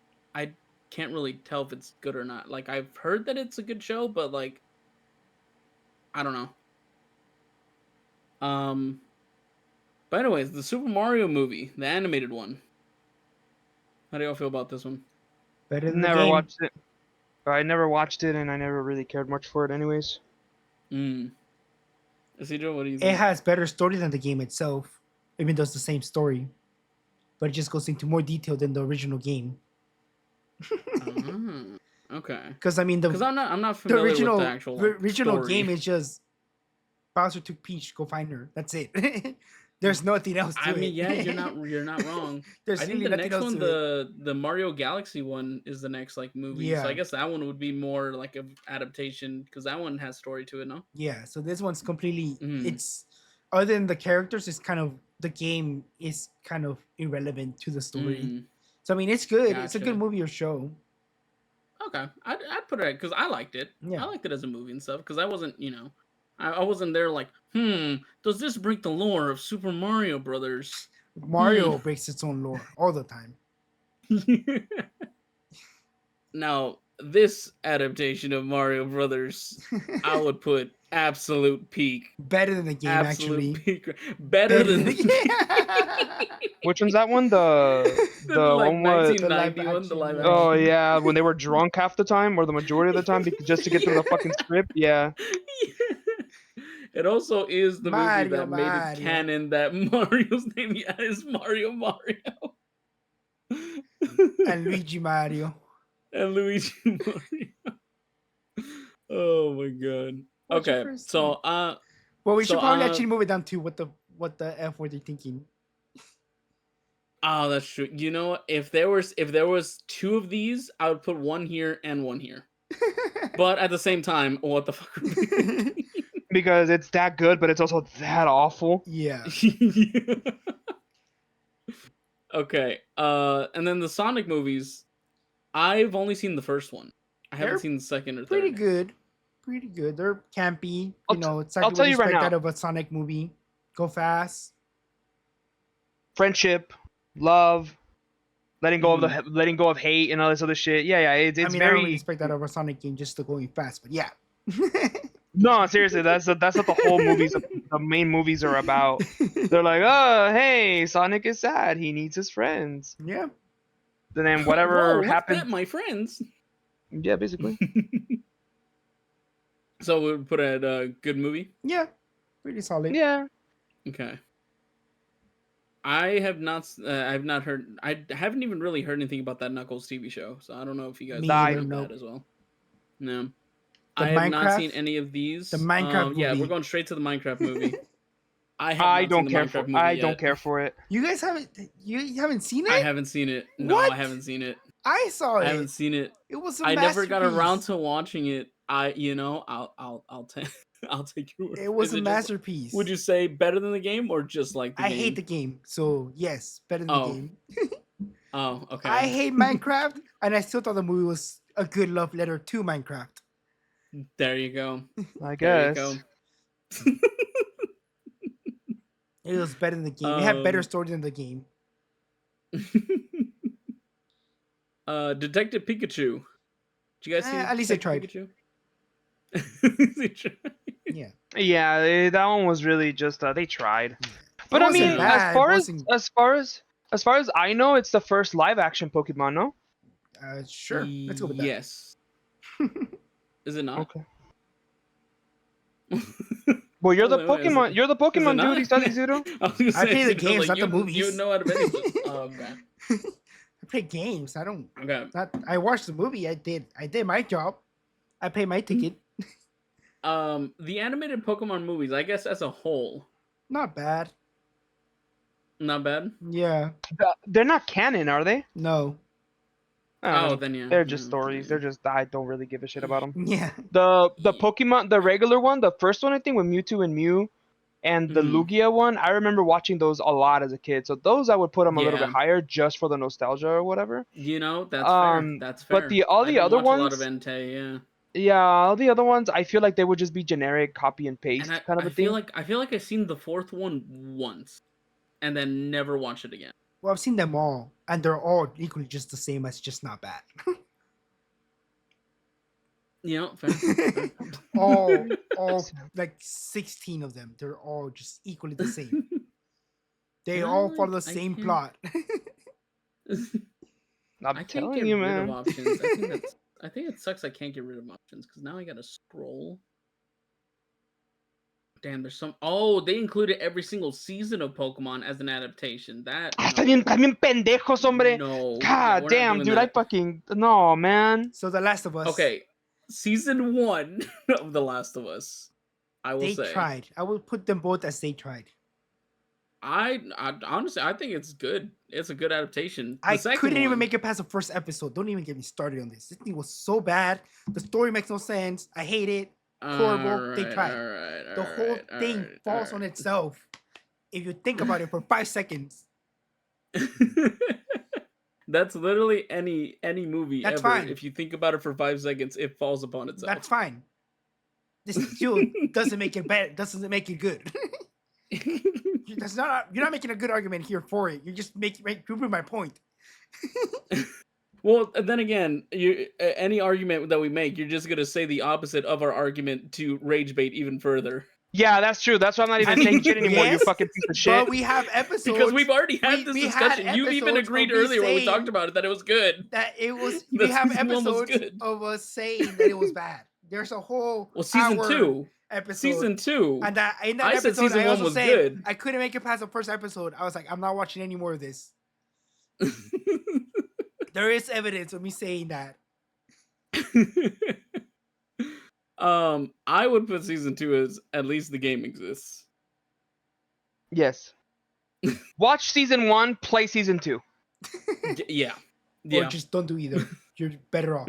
Speaker 1: can't really tell if it's good or not. Like I've heard that it's a good show, but like I don't know. But anyways, the Super Mario movie, the animated one. How do y'all feel about this one?
Speaker 3: Better than the
Speaker 2: Never
Speaker 3: game.
Speaker 2: watched it. I never watched it, and I never really cared much for it, anyways.
Speaker 1: Isidro, what do you
Speaker 3: It
Speaker 1: think?
Speaker 3: has better story than the game itself, even though it's the same story, but it just goes into more detail than the original game.
Speaker 1: Okay.
Speaker 3: Because I mean,
Speaker 1: Because I'm not
Speaker 3: the
Speaker 1: familiar
Speaker 3: original
Speaker 1: with the actual like,
Speaker 3: original
Speaker 1: story.
Speaker 3: game is just Bowser took Peach, go find her. That's it. There's nothing else to
Speaker 1: I
Speaker 3: it.
Speaker 1: mean, yeah, you're not wrong.
Speaker 3: There's
Speaker 1: I think
Speaker 3: really
Speaker 1: the
Speaker 3: nothing
Speaker 1: next
Speaker 3: else
Speaker 1: one,
Speaker 3: to it.
Speaker 1: the Mario Galaxy one, is the next like movie. So
Speaker 3: Yeah.
Speaker 1: I guess that one would be more like an adaptation, because that one has story to it, no?
Speaker 3: Yeah, so this one's completely
Speaker 1: Mhm.
Speaker 3: it's other than the characters, it's kind of the game is kind of irrelevant to the story.
Speaker 1: Mm,
Speaker 3: So I mean, it's good. It's a good
Speaker 1: gotcha.
Speaker 3: movie or show.
Speaker 1: Okay, I'd put it, because I liked it.
Speaker 3: Yeah.
Speaker 1: I liked it as a movie and stuff, because I wasn't, I wasn't there like, does this break the lore of Super Mario Brothers?
Speaker 3: Mario breaks its own lore all the time.
Speaker 1: Now, this adaptation of Mario Brothers, I would put absolute peak.
Speaker 3: Better than the game,
Speaker 1: Absolute
Speaker 3: actually.
Speaker 1: peak. Better than the
Speaker 3: game.
Speaker 2: Which one's that one? The
Speaker 1: like
Speaker 2: one was.
Speaker 1: 1990 one, the
Speaker 3: action,
Speaker 1: live
Speaker 3: yeah.
Speaker 2: Oh
Speaker 1: action.
Speaker 2: yeah, when they were drunk half the time, or the majority of the time, just to get through the fucking script. Yeah.
Speaker 1: It also is the movie
Speaker 3: Mario,
Speaker 1: that made it
Speaker 3: Mario.
Speaker 1: canon that Mario's name is Mario.
Speaker 3: And Luigi Mario.
Speaker 1: And Luigi Mario. Oh my god.
Speaker 3: What's your
Speaker 1: Okay,
Speaker 3: first
Speaker 1: so
Speaker 3: Well, we should
Speaker 1: so,
Speaker 3: probably actually move it down to what the F were they thinking?
Speaker 1: oh, that's true. You know what? If there was two of these, I would put one here and one here. But at the same time, what the fuck? Are we thinking?
Speaker 2: Because it's that good, but it's also that awful.
Speaker 3: Yeah.
Speaker 1: Okay. And then the Sonic movies, I've only seen the first one. I haven't
Speaker 3: They're
Speaker 1: seen the second or third.
Speaker 3: Pretty good. Pretty good. They're campy. It's
Speaker 2: I'll
Speaker 3: like
Speaker 2: tell
Speaker 3: what
Speaker 2: you right
Speaker 3: expect
Speaker 2: now.
Speaker 3: out of a Sonic movie. Go fast.
Speaker 2: Friendship, love, letting go of hate and all this other shit. Yeah, it's
Speaker 3: I mean, I
Speaker 2: very.
Speaker 3: don't really expect that out of a Sonic game, just to going fast, but yeah.
Speaker 2: No, seriously, that's what the whole movies, the main movies are about. They're like, oh, hey, Sonic is sad. He needs his friends.
Speaker 3: Yeah.
Speaker 2: And then whatever
Speaker 1: Whoa,
Speaker 2: happens.
Speaker 1: that, my friends.
Speaker 2: Yeah, basically.
Speaker 1: So we would put it a good movie.
Speaker 3: Yeah. Pretty solid.
Speaker 2: Yeah.
Speaker 1: Okay. I have not heard. I haven't even really heard anything about that Knuckles TV show, so I don't know if you guys
Speaker 3: Me
Speaker 1: know
Speaker 3: either,
Speaker 1: about
Speaker 3: nope.
Speaker 1: that as well. No,
Speaker 3: The
Speaker 1: I have not
Speaker 3: Minecraft-
Speaker 1: seen any of these.
Speaker 3: the Minecraft
Speaker 1: Yeah,
Speaker 3: movie.
Speaker 1: we're going straight to the Minecraft movie.
Speaker 2: I don't care
Speaker 1: I
Speaker 2: for it.
Speaker 1: don't
Speaker 3: You haven't seen it?
Speaker 1: I haven't seen it. No,
Speaker 3: What?
Speaker 1: I haven't seen it.
Speaker 3: I saw
Speaker 1: I
Speaker 3: it.
Speaker 1: haven't seen it.
Speaker 3: It was a
Speaker 1: I never got around
Speaker 3: masterpiece.
Speaker 1: to watching it. I'll take I'll take your word.
Speaker 3: It was
Speaker 1: Is
Speaker 3: a
Speaker 1: it just? Would
Speaker 3: masterpiece.
Speaker 1: you say better than the game or just like the
Speaker 3: I hate the
Speaker 1: game?
Speaker 3: game, so yes, better than the
Speaker 1: Oh,
Speaker 3: game.
Speaker 1: oh,
Speaker 3: I
Speaker 1: okay.
Speaker 3: hate Minecraft, and I still thought the movie was a good love letter to Minecraft.
Speaker 1: There you go.
Speaker 2: I
Speaker 1: There you
Speaker 2: guess.
Speaker 1: go.
Speaker 3: It was better than the game. It had better
Speaker 1: um,
Speaker 3: story than the game.
Speaker 1: Detective Pikachu. Did you guys see
Speaker 3: At least I
Speaker 1: Detective
Speaker 3: tried.
Speaker 1: Pikachu?
Speaker 3: Yeah,
Speaker 2: Yeah, that one was really just they tried.
Speaker 3: yeah. It
Speaker 2: But I
Speaker 3: wasn't
Speaker 2: mean,
Speaker 1: Yeah.
Speaker 3: bad. It wasn't.
Speaker 2: as far as I know, it's the first live action Pokemon, no?
Speaker 3: Sure, let's go with that.
Speaker 1: Yes. Is it not?
Speaker 2: Okay. Well, you're the
Speaker 1: Wait, is it?
Speaker 2: Pokemon. You're the
Speaker 1: Is it
Speaker 2: Pokemon dude.
Speaker 1: not?
Speaker 2: He said Isidro.
Speaker 1: I was gonna
Speaker 3: I
Speaker 1: say,
Speaker 3: play the
Speaker 1: Isidro's
Speaker 3: games,
Speaker 1: like,
Speaker 3: not the
Speaker 1: you
Speaker 3: movies.
Speaker 1: know how to bet it. Oh, okay.
Speaker 3: I play games. I don't.
Speaker 1: Okay.
Speaker 3: Not. I watched the movie. I did. I did my job. I paid my ticket.
Speaker 1: The animated Pokemon movies, I guess as a whole,
Speaker 3: Not bad.
Speaker 1: not bad.
Speaker 3: Yeah.
Speaker 2: They're not canon, are they?
Speaker 3: No.
Speaker 2: I don't
Speaker 1: Oh,
Speaker 2: know.
Speaker 1: then yeah.
Speaker 2: They're just
Speaker 1: yeah,
Speaker 2: stories.
Speaker 1: yeah.
Speaker 2: They're just I don't really give a shit about them.
Speaker 3: Yeah.
Speaker 2: The Pokemon, the regular one, the first one I think with Mewtwo and Mew, and the
Speaker 1: Mhm.
Speaker 2: Lugia one, I remember watching those a lot as a kid. So those I would put them a little bit
Speaker 1: Yeah.
Speaker 2: higher just for the nostalgia or whatever.
Speaker 1: You know, that's fair. That's
Speaker 2: But
Speaker 1: fair.
Speaker 2: all
Speaker 1: I
Speaker 2: the
Speaker 1: didn't
Speaker 2: other
Speaker 1: watch a lot of
Speaker 2: ones,
Speaker 1: Entei, yeah.
Speaker 2: yeah, all the other ones, I feel like they would just be generic copy and
Speaker 1: And
Speaker 2: paste kind of
Speaker 1: I
Speaker 2: a
Speaker 1: feel
Speaker 2: thing.
Speaker 1: like I've seen the fourth one once and then never watched it again.
Speaker 3: Well, I've seen them all, and they're all equally just the same. It's just not bad.
Speaker 1: You know, fair.
Speaker 3: all like 16 of them. They're all just equally the same. They all follow the
Speaker 1: I
Speaker 3: same
Speaker 1: can't-
Speaker 3: plot.
Speaker 2: I'm
Speaker 1: I can't
Speaker 2: telling
Speaker 1: get
Speaker 2: you,
Speaker 1: rid
Speaker 2: man.
Speaker 1: of options. I think it sucks I can't get rid of options because now I gotta scroll. Damn, there's some. Oh, they included every single season of Pokemon as an adaptation. That
Speaker 2: También pendejos, hombre.
Speaker 1: no, yeah,
Speaker 2: God
Speaker 1: we're not
Speaker 2: damn,
Speaker 1: doing
Speaker 2: dude, I
Speaker 1: that.
Speaker 2: fucking no, man.
Speaker 3: So The Last of Us.
Speaker 1: Okay, season 1 of The Last of Us. I will
Speaker 3: They
Speaker 1: say.
Speaker 3: tried. I will put them both as they tried.
Speaker 1: I honestly, I think it's good. It's a good adaptation. The
Speaker 3: I
Speaker 1: second
Speaker 3: couldn't even
Speaker 1: one-
Speaker 3: make it past the first episode. Don't even get me started on this. This thing was so bad. The story makes no sense. I hate it. Horrible. They tried. The whole thing falls on itself if you think about it for 5 seconds.
Speaker 1: That's literally any movie
Speaker 3: That's
Speaker 1: ever.
Speaker 3: fine.
Speaker 1: If you think about it for 5 seconds, it falls upon itself.
Speaker 3: That's fine. This still doesn't make it bad. Doesn't make it good. You're not making a good argument here for it. You're just proving my point.
Speaker 1: Well, then again, any argument that we make, you're just gonna say the opposite of our argument to rage bait even further.
Speaker 2: Yeah, that's true. That's why I'm not even saying shit anymore. You
Speaker 3: Yes,
Speaker 2: fucking piece of shit.
Speaker 3: But we have episodes
Speaker 1: Because we've already had this
Speaker 3: we had
Speaker 1: discussion. You even
Speaker 3: episodes
Speaker 1: agreed
Speaker 3: of me
Speaker 1: earlier when we talked
Speaker 3: saying
Speaker 1: about it that it was good.
Speaker 3: that it was. We
Speaker 1: That
Speaker 3: have
Speaker 1: season one was
Speaker 3: episodes
Speaker 1: good.
Speaker 3: of us saying that it was bad. There's a whole
Speaker 1: Season
Speaker 3: hour
Speaker 1: 2.
Speaker 3: episode.
Speaker 1: Season 2.
Speaker 3: And that in that
Speaker 1: I said
Speaker 3: episode,
Speaker 1: season
Speaker 3: I
Speaker 1: 1
Speaker 3: also
Speaker 1: was
Speaker 3: said
Speaker 1: good.
Speaker 3: I couldn't make it past the first episode. I was like, I'm not watching any more of this. There is evidence of me saying that.
Speaker 1: I would put season 2 as at least the game exists.
Speaker 2: Yes. Watch season 1, play season 2.
Speaker 1: Yeah.
Speaker 3: Or
Speaker 1: Yeah.
Speaker 3: just don't do either. You're better off.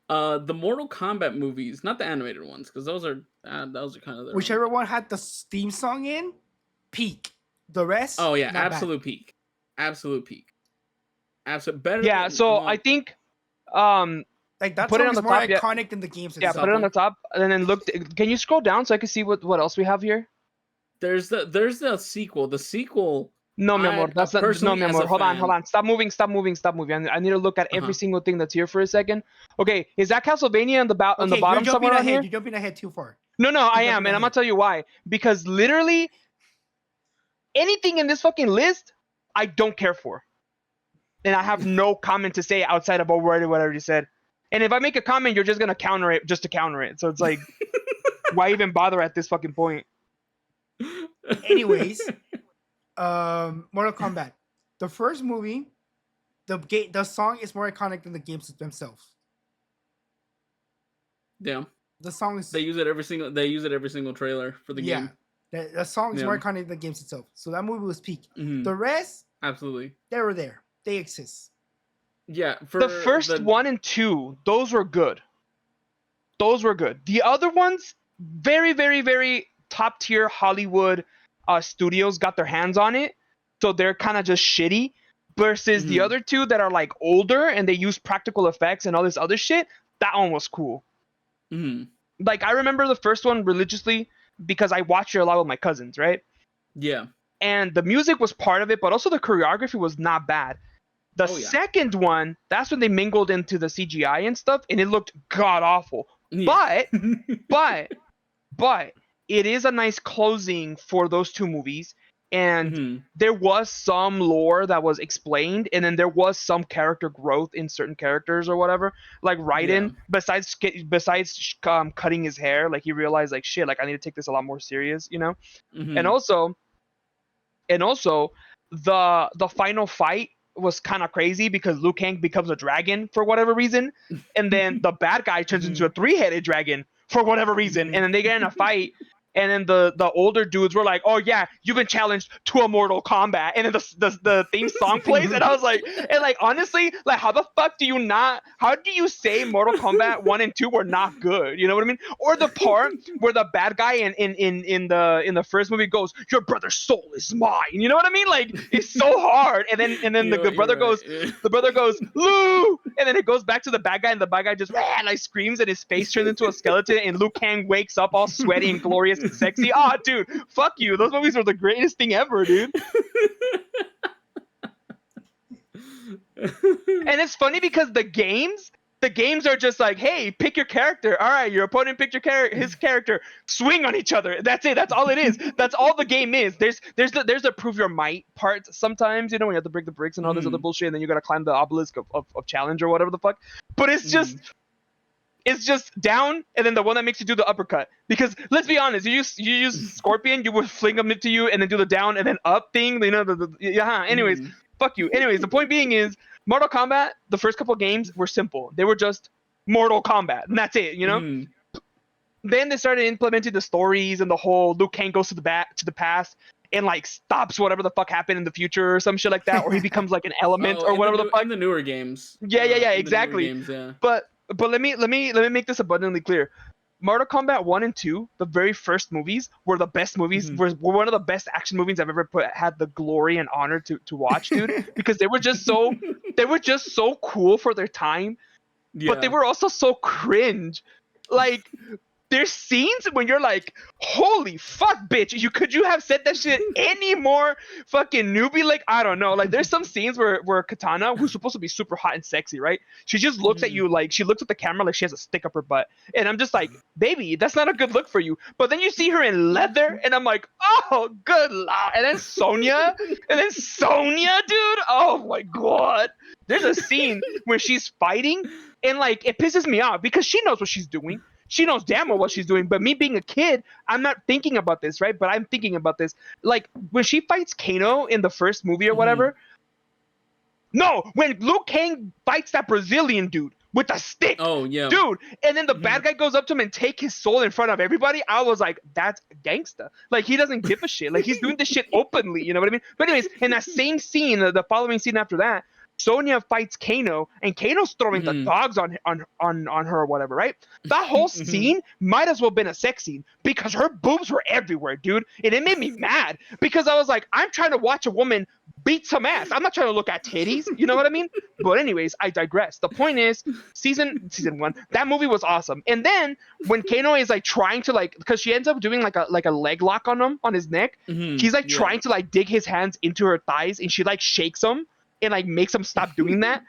Speaker 1: The Mortal Kombat movies, not the animated ones, because those are kind of their
Speaker 3: Whichever one had the theme song in, peak. The rest,
Speaker 1: Oh yeah,
Speaker 3: not
Speaker 1: absolute peak. Absolute peak. Absolute better.
Speaker 2: Yeah,
Speaker 1: than-
Speaker 2: so
Speaker 1: well,
Speaker 2: I think
Speaker 3: like that
Speaker 2: put it
Speaker 3: song
Speaker 2: on
Speaker 3: is
Speaker 2: the
Speaker 3: more
Speaker 2: top, yeah.
Speaker 3: iconic than the games
Speaker 2: yeah,
Speaker 3: itself.
Speaker 2: put it on the top and then look. Can you scroll down so I can see what else we have here?
Speaker 1: there's the sequel. The sequel.
Speaker 2: No, mi amor. That's not, no,
Speaker 1: personally,
Speaker 2: mi
Speaker 1: as
Speaker 2: amor.
Speaker 1: a
Speaker 2: Hold on.
Speaker 1: fan-
Speaker 2: Stop moving. I need to look at every
Speaker 1: Uh-huh.
Speaker 2: single thing that's here for a second. Okay, is that Castlevania on the on the
Speaker 3: Okay,
Speaker 2: bottom
Speaker 3: you're
Speaker 2: somewhere
Speaker 3: jumping
Speaker 2: on here?
Speaker 3: ahead. You're jumping ahead too far.
Speaker 2: No, I
Speaker 3: You're
Speaker 2: am,
Speaker 3: jumping
Speaker 2: and I'm gonna
Speaker 3: ahead.
Speaker 2: tell you why. Because literally, anything in this fucking list, I don't care for, and I have no comment to say outside of what I already said. And if I make a comment, you're just gonna counter it just to counter it. So it's like, why even bother at this fucking point?
Speaker 3: Anyways, Mortal Kombat. The first movie, the song is more iconic than the games themselves.
Speaker 1: Yeah,
Speaker 3: The song is
Speaker 1: they use it every single trailer for the
Speaker 3: yeah.
Speaker 1: game.
Speaker 3: The songs
Speaker 1: Yeah.
Speaker 3: more iconic than the games itself. So that movie was peak.
Speaker 1: Mhm.
Speaker 3: The rest,
Speaker 1: Absolutely.
Speaker 3: they were there. They exist.
Speaker 1: Yeah, for
Speaker 2: The first 1 and 2, those were good. Those were good. The other ones, very, very, very top tier Hollywood studios got their hands on it, so they're kind of just shitty. Versus the
Speaker 1: Mhm.
Speaker 2: other two that are like older and they use practical effects and all this other shit. That one was cool.
Speaker 1: Mhm.
Speaker 2: Like I remember the first one religiously because I watched it a lot with my cousins, right?
Speaker 1: Yeah.
Speaker 2: And the music was part of it, but also the choreography was not bad. The
Speaker 1: Oh, yeah.
Speaker 2: second one, that's when they mingled into the CGI and stuff, and it looked god awful.
Speaker 1: Yeah.
Speaker 2: But it is a nice closing for those two movies, and
Speaker 1: Mhm.
Speaker 2: there was some lore that was explained, and then there was some character growth in certain characters or whatever. Like Raiden, besides cutting his hair, like he realized like shit, like I need to take this a lot more serious, you know. And
Speaker 1: Mhm.
Speaker 2: also the final fight was kind of crazy because Liu Kang becomes a dragon for whatever reason, and then the bad guy turns into a three-headed dragon for whatever reason, and then they get in a fight. And then the older dudes were like, "Oh yeah, you've been challenged to a Mortal Kombat." And then the theme song plays, and I was like, and like honestly, like how the fuck do you not? How do you say Mortal Kombat 1 and 2 were not good? You know what I mean? Or the part where the bad guy in the first movie goes, "Your brother's soul is mine." You know what I mean? Like it's so hard. And then the brother
Speaker 1: Right.
Speaker 2: goes, "Lou," and then it goes back to the bad guy, and the bad guy just like screams, and his face turns into a skeleton, and Liu Kang wakes up all sweaty and glorious and sexy. Ah, dude, fuck you. Those movies were the greatest thing ever, dude. And it's funny because the games are just like, hey, pick your character. All right, your opponent picked his character. Swing on each other. That's it. That's all it is. That's all the game is. There's the prove your might part sometimes, you know, when you have to break the bricks and all this other bullshit, and then you gotta climb the obelisk of challenge or whatever the fuck. But it's just down, and then the one that makes you do the uppercut. Because let's be honest, you use Scorpion, you would fling them to you and then do the down and then up thing. You know, anyways, fuck you. Anyways, the point being is, Mortal Kombat, the first couple games were simple. They were just Mortal Kombat, and that's it. You know. Then they started implementing the stories and the whole Liu Kang goes to the past and like stops whatever the fuck happened in the future or some shit like that, or he becomes like an element or whatever the fuck.
Speaker 1: In the newer games.
Speaker 2: Yeah, exactly.
Speaker 1: Games, yeah.
Speaker 2: But let me make this abundantly clear. Mortal Kombat 1 and 2, the very first movies, were the best movies. Were one of the best action movies I've ever had the glory and honor to watch, dude. Because they were just so cool for their time, but they were also so cringe. Like there's scenes when you're like, holy fuck, bitch, could you have said that shit any more fucking newbie? Like, I don't know. Like, there's some scenes where Katana, who's supposed to be super hot and sexy, right? She just looks at you like, she looks at the camera like she has a stick up her butt. And I'm just like, baby, that's not a good look for you. But then you see her in leather, and I'm like, oh, good lord. And then Sonya, dude, oh my god. There's a scene where she's fighting, and like, it pisses me off because she knows what she's doing. She knows damn well what she's doing, but me being a kid, I'm not thinking about this, right? But I'm thinking about this. Like, when she fights Kano in the first movie or whatever. No, when Liu Kang fights that Brazilian dude with a stick.
Speaker 1: Oh, yeah.
Speaker 2: Dude, and then the bad guy goes up to him and take his soul in front of everybody. I was like, that's gangsta. Like, he doesn't give a shit. Like, he's doing this shit openly, you know what I mean? But anyways, in that same scene, the following scene after that, Sonya fights Kano, and Kano's throwing the dogs on her or whatever, right? That whole scene might as well have been a sex scene because her boobs were everywhere, dude. And it made me mad because I was like, I'm trying to watch a woman beat some ass. I'm not trying to look at titties, you know what I mean? But anyways, I digress. The point is, season 1, that movie was awesome. And then when Kano is like trying to like, because she ends up doing like a leg lock on him on his neck, she's like trying to like dig his hands into her thighs, and she like shakes him and like makes him stop doing that.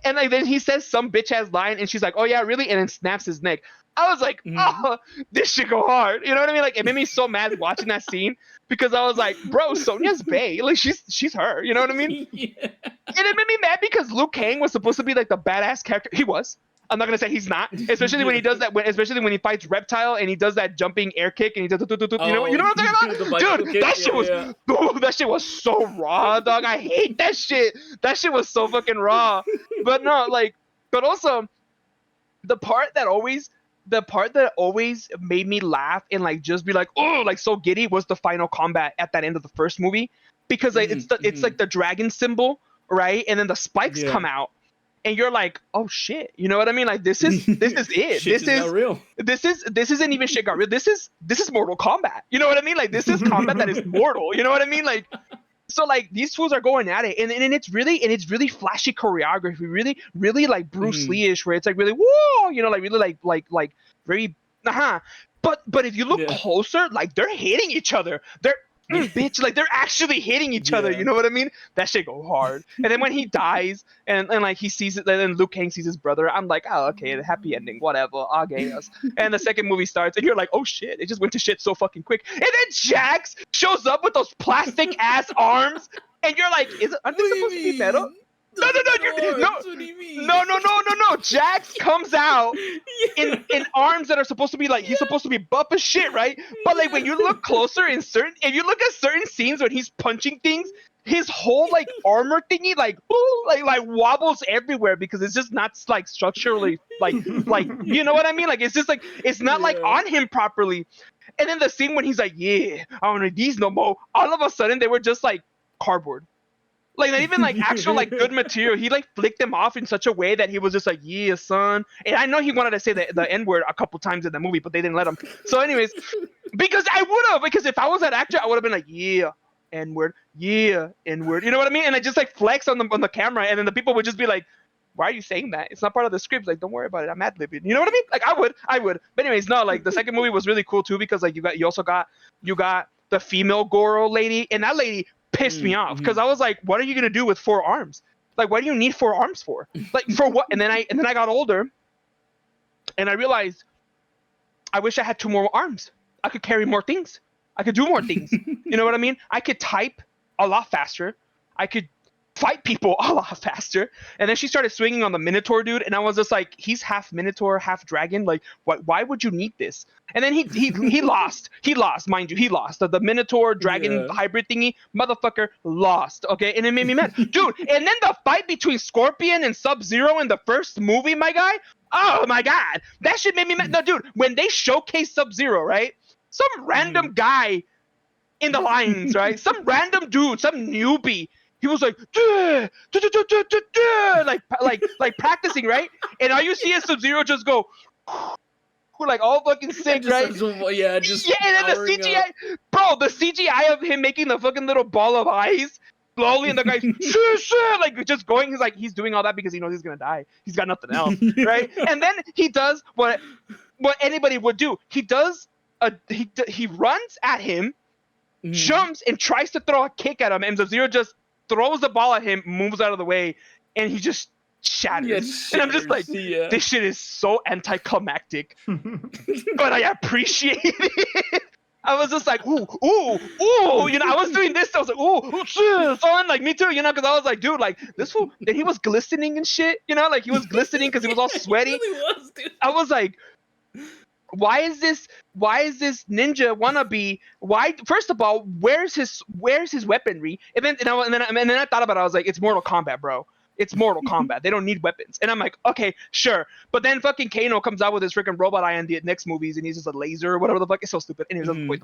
Speaker 2: And like then he says some bitch ass line, and she's like, "Oh yeah, really?" And then snaps his neck. I was like, "Oh, this shit go hard." You know what I mean? Like, it made me so mad watching that scene because I was like, "Bro, Sonya's bae. Like, she's her." You know what I mean? And it made me mad because Liu Kang was supposed to be like the badass character. He was. I'm not gonna say he's not, especially when he does that. Especially when he fights Reptile and he does that jumping air kick and he does, you know what I'm talking about, dude. That shit was, dude, that shit was so raw, dog. I hate that shit. That shit was so fucking raw. But no, like, but also the part that always the part that always made me laugh and like just be like, oh, like so giddy was the final combat at that end of the first movie, because like it's like the dragon symbol, right? And then the spikes come out, and you're like, oh shit, you know what I mean? Like this is it.
Speaker 1: Shit just got real.
Speaker 2: This isn't even shit got real. This is Mortal Kombat. You know what I mean? Like this is combat that is mortal. You know what I mean? Like. So like these fools are going at it, and it's really flashy choreography, really like Bruce Lee-ish, where it's like really whoa, you know, like really like very But if you look closer, like they're hitting each other. They're bitch, like they're actually hitting each other. You know what I mean? That shit go hard. And then when he dies, and like he sees it, and then Liu Kang sees his brother, I'm like, oh okay, the happy ending, whatever. Us. And the second movie starts, and you're like, oh shit, it just went to shit so fucking quick. And then Jax shows up with those plastic ass arms, and you're like, aren't they supposed to be metal? No.
Speaker 1: What do you mean?
Speaker 2: No. Jax comes out in arms that are supposed to be like he's supposed to be buff as shit, right? But like when you look closer if you look at certain scenes when he's punching things, his whole like armor thingy like wobbles everywhere because it's just not like structurally like you know what I mean? Like it's just like it's not like on him properly. And then the scene when he's like, yeah, I don't need these no more. All of a sudden they were just like cardboard. Like not even like actual like good material. He like flicked them off in such a way that he was just like, yeah, son. And I know he wanted to say the N-word a couple times in the movie, but they didn't let him. So anyways, because if I was that actor, I would have been like, yeah, N-word, yeah, N-word. You know what I mean? And I just like flex on the camera, and then the people would just be like, why are you saying that? It's not part of the script. Like, don't worry about it. I'm ad-libbing. You know what I mean? Like I would. But anyways, no, like the second movie was really cool too, because like you also got the female Goro lady, and that lady pissed me off because I was like, what are you gonna do with 4 arms? Like, what do you need 4 arms for? Like, for what? And then I got older, and I realized I wish I had 2 more arms. I could carry more things. I could do more things. You know what I mean? I could type a lot faster. I could fight people a lot faster. And then she started swinging on the Minotaur dude, and I was just like, he's half Minotaur, half dragon. Like, what? Why would you need this? And then he lost. He lost, mind you. He lost. The Minotaur dragon hybrid thingy, motherfucker lost. Okay, and it made me mad, dude. And then the fight between Scorpion and Sub-Zero in the first movie, my guy. Oh my god, that shit made me mad. No, dude, when they showcase Sub-Zero, right? Some random guy in the lines, right? Some random dude, some newbie. He was like, duh, duh, duh, duh, duh, duh, like practicing, right? And all you see is Sub-Zero just go, like all fucking sick, right?
Speaker 1: And then the
Speaker 2: CGI, bro, the CGI of him making the fucking little ball of eyes slowly, and the guy's like just going. He's doing all that because he knows he's gonna die. He's got nothing else, right? And then he does what anybody would do. He does he runs at him, jumps and tries to throw a kick at him, and Sub-Zero just throws the ball at him, moves out of the way, and he just shatters. And I'm just like, this shit is so anticlimactic, but I appreciate it. I was just like, ooh, you know, I was doing this. I was like, ooh, son, like me too, you know, because I was like, dude, like this fool, and he was glistening and shit, you know, like he was glistening because he was all sweaty.
Speaker 1: He really was, dude.
Speaker 2: I was like, why is this ninja wannabe? Why? First of all, where's his weaponry? And then I thought about it. I was like, it's Mortal Kombat, bro. It's Mortal Kombat. They don't need weapons. And I'm like, okay, sure. But then fucking Kano comes out with his freaking robot eye in the next movies, and he's just a laser or whatever the fuck. It's so stupid. Anyways, the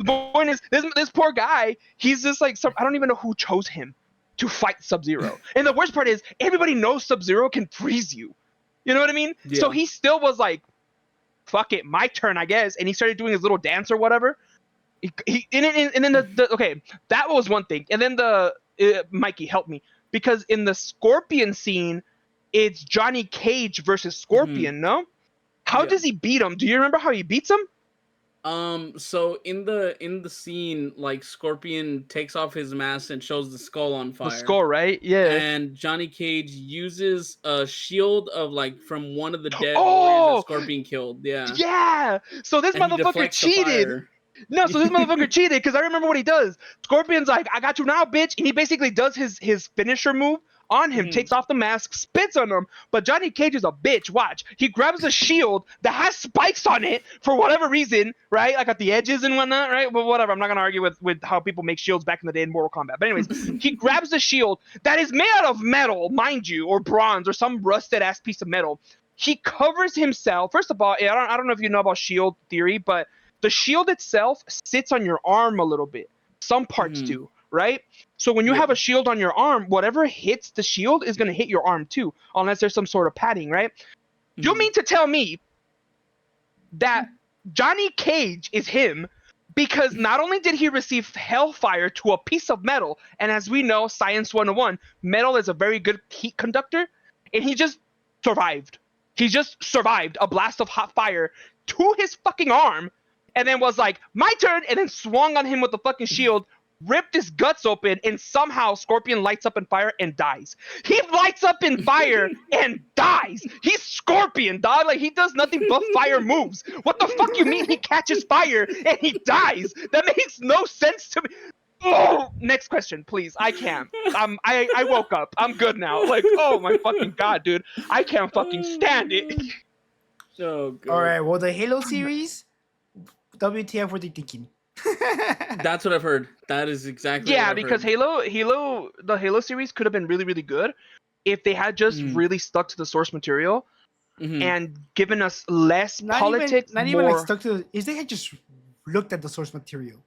Speaker 2: point is this poor guy. He's just like I don't even know who chose him to fight Sub-Zero. And the worst part is everybody knows Sub-Zero can freeze you. You know what I mean? Yeah. So he still was like, fuck it, my turn, I guess. And he started doing his little dance or whatever. And then okay, that was one thing. And then Mikey, help me. Because in the Scorpion scene, it's Johnny Cage versus Scorpion, no? How does he beat him? Do you remember how he beats him?
Speaker 1: So in the scene, like Scorpion takes off his mask and shows the skull on fire.
Speaker 2: The skull, right? Yeah.
Speaker 1: And Johnny Cage uses a shield of like from one of the dead warriors that Scorpion killed. Yeah.
Speaker 2: Yeah. So this motherfucker cheated. No, so this motherfucker cheated because I remember what he does. Scorpion's like, I got you now, bitch. And he basically does his finisher move on him, takes off the mask, spits on him. But Johnny Cage is a bitch. Watch. He grabs a shield that has spikes on it for whatever reason, right? Like at the edges and whatnot, right? But whatever. I'm not going to argue with how people make shields back in the day in Mortal Kombat. But anyways, he grabs the shield that is made out of metal, mind you, or bronze or some rusted-ass piece of metal. he covers himself. First of all, I don't know if you know about shield theory, but the shield itself sits on your arm a little bit. Some parts do, right? So when you have a shield on your arm, whatever hits the shield is going to hit your arm too, unless there's some sort of padding, right? You mean to tell me that Johnny Cage is him because not only did he receive hellfire to a piece of metal, and as we know, Science 101, metal is a very good heat conductor, and he just survived. He just survived a blast of hot fire to his fucking arm, and then was like, my turn, and then swung on him with the fucking shield, ripped his guts open, and somehow Scorpion lights up in fire and dies. He lights up in fire and dies. He's Scorpion, dog. Like, he does nothing but fire moves. What the fuck you mean he catches fire and he dies? That makes no sense to me. Oh, next question, please. I can't. I woke up. I'm good now. Like, oh my fucking god, dude. I can't fucking stand it.
Speaker 1: So good.
Speaker 3: All right. Well, the Halo series, WTF were they thinking?
Speaker 1: That's what I've heard. That is exactly what I've
Speaker 2: because
Speaker 1: heard.
Speaker 2: the Halo series could have been really, really good if they had just really stuck to the source material and given us less politics.
Speaker 3: Not even like stuck to. Is they had just looked at the source material.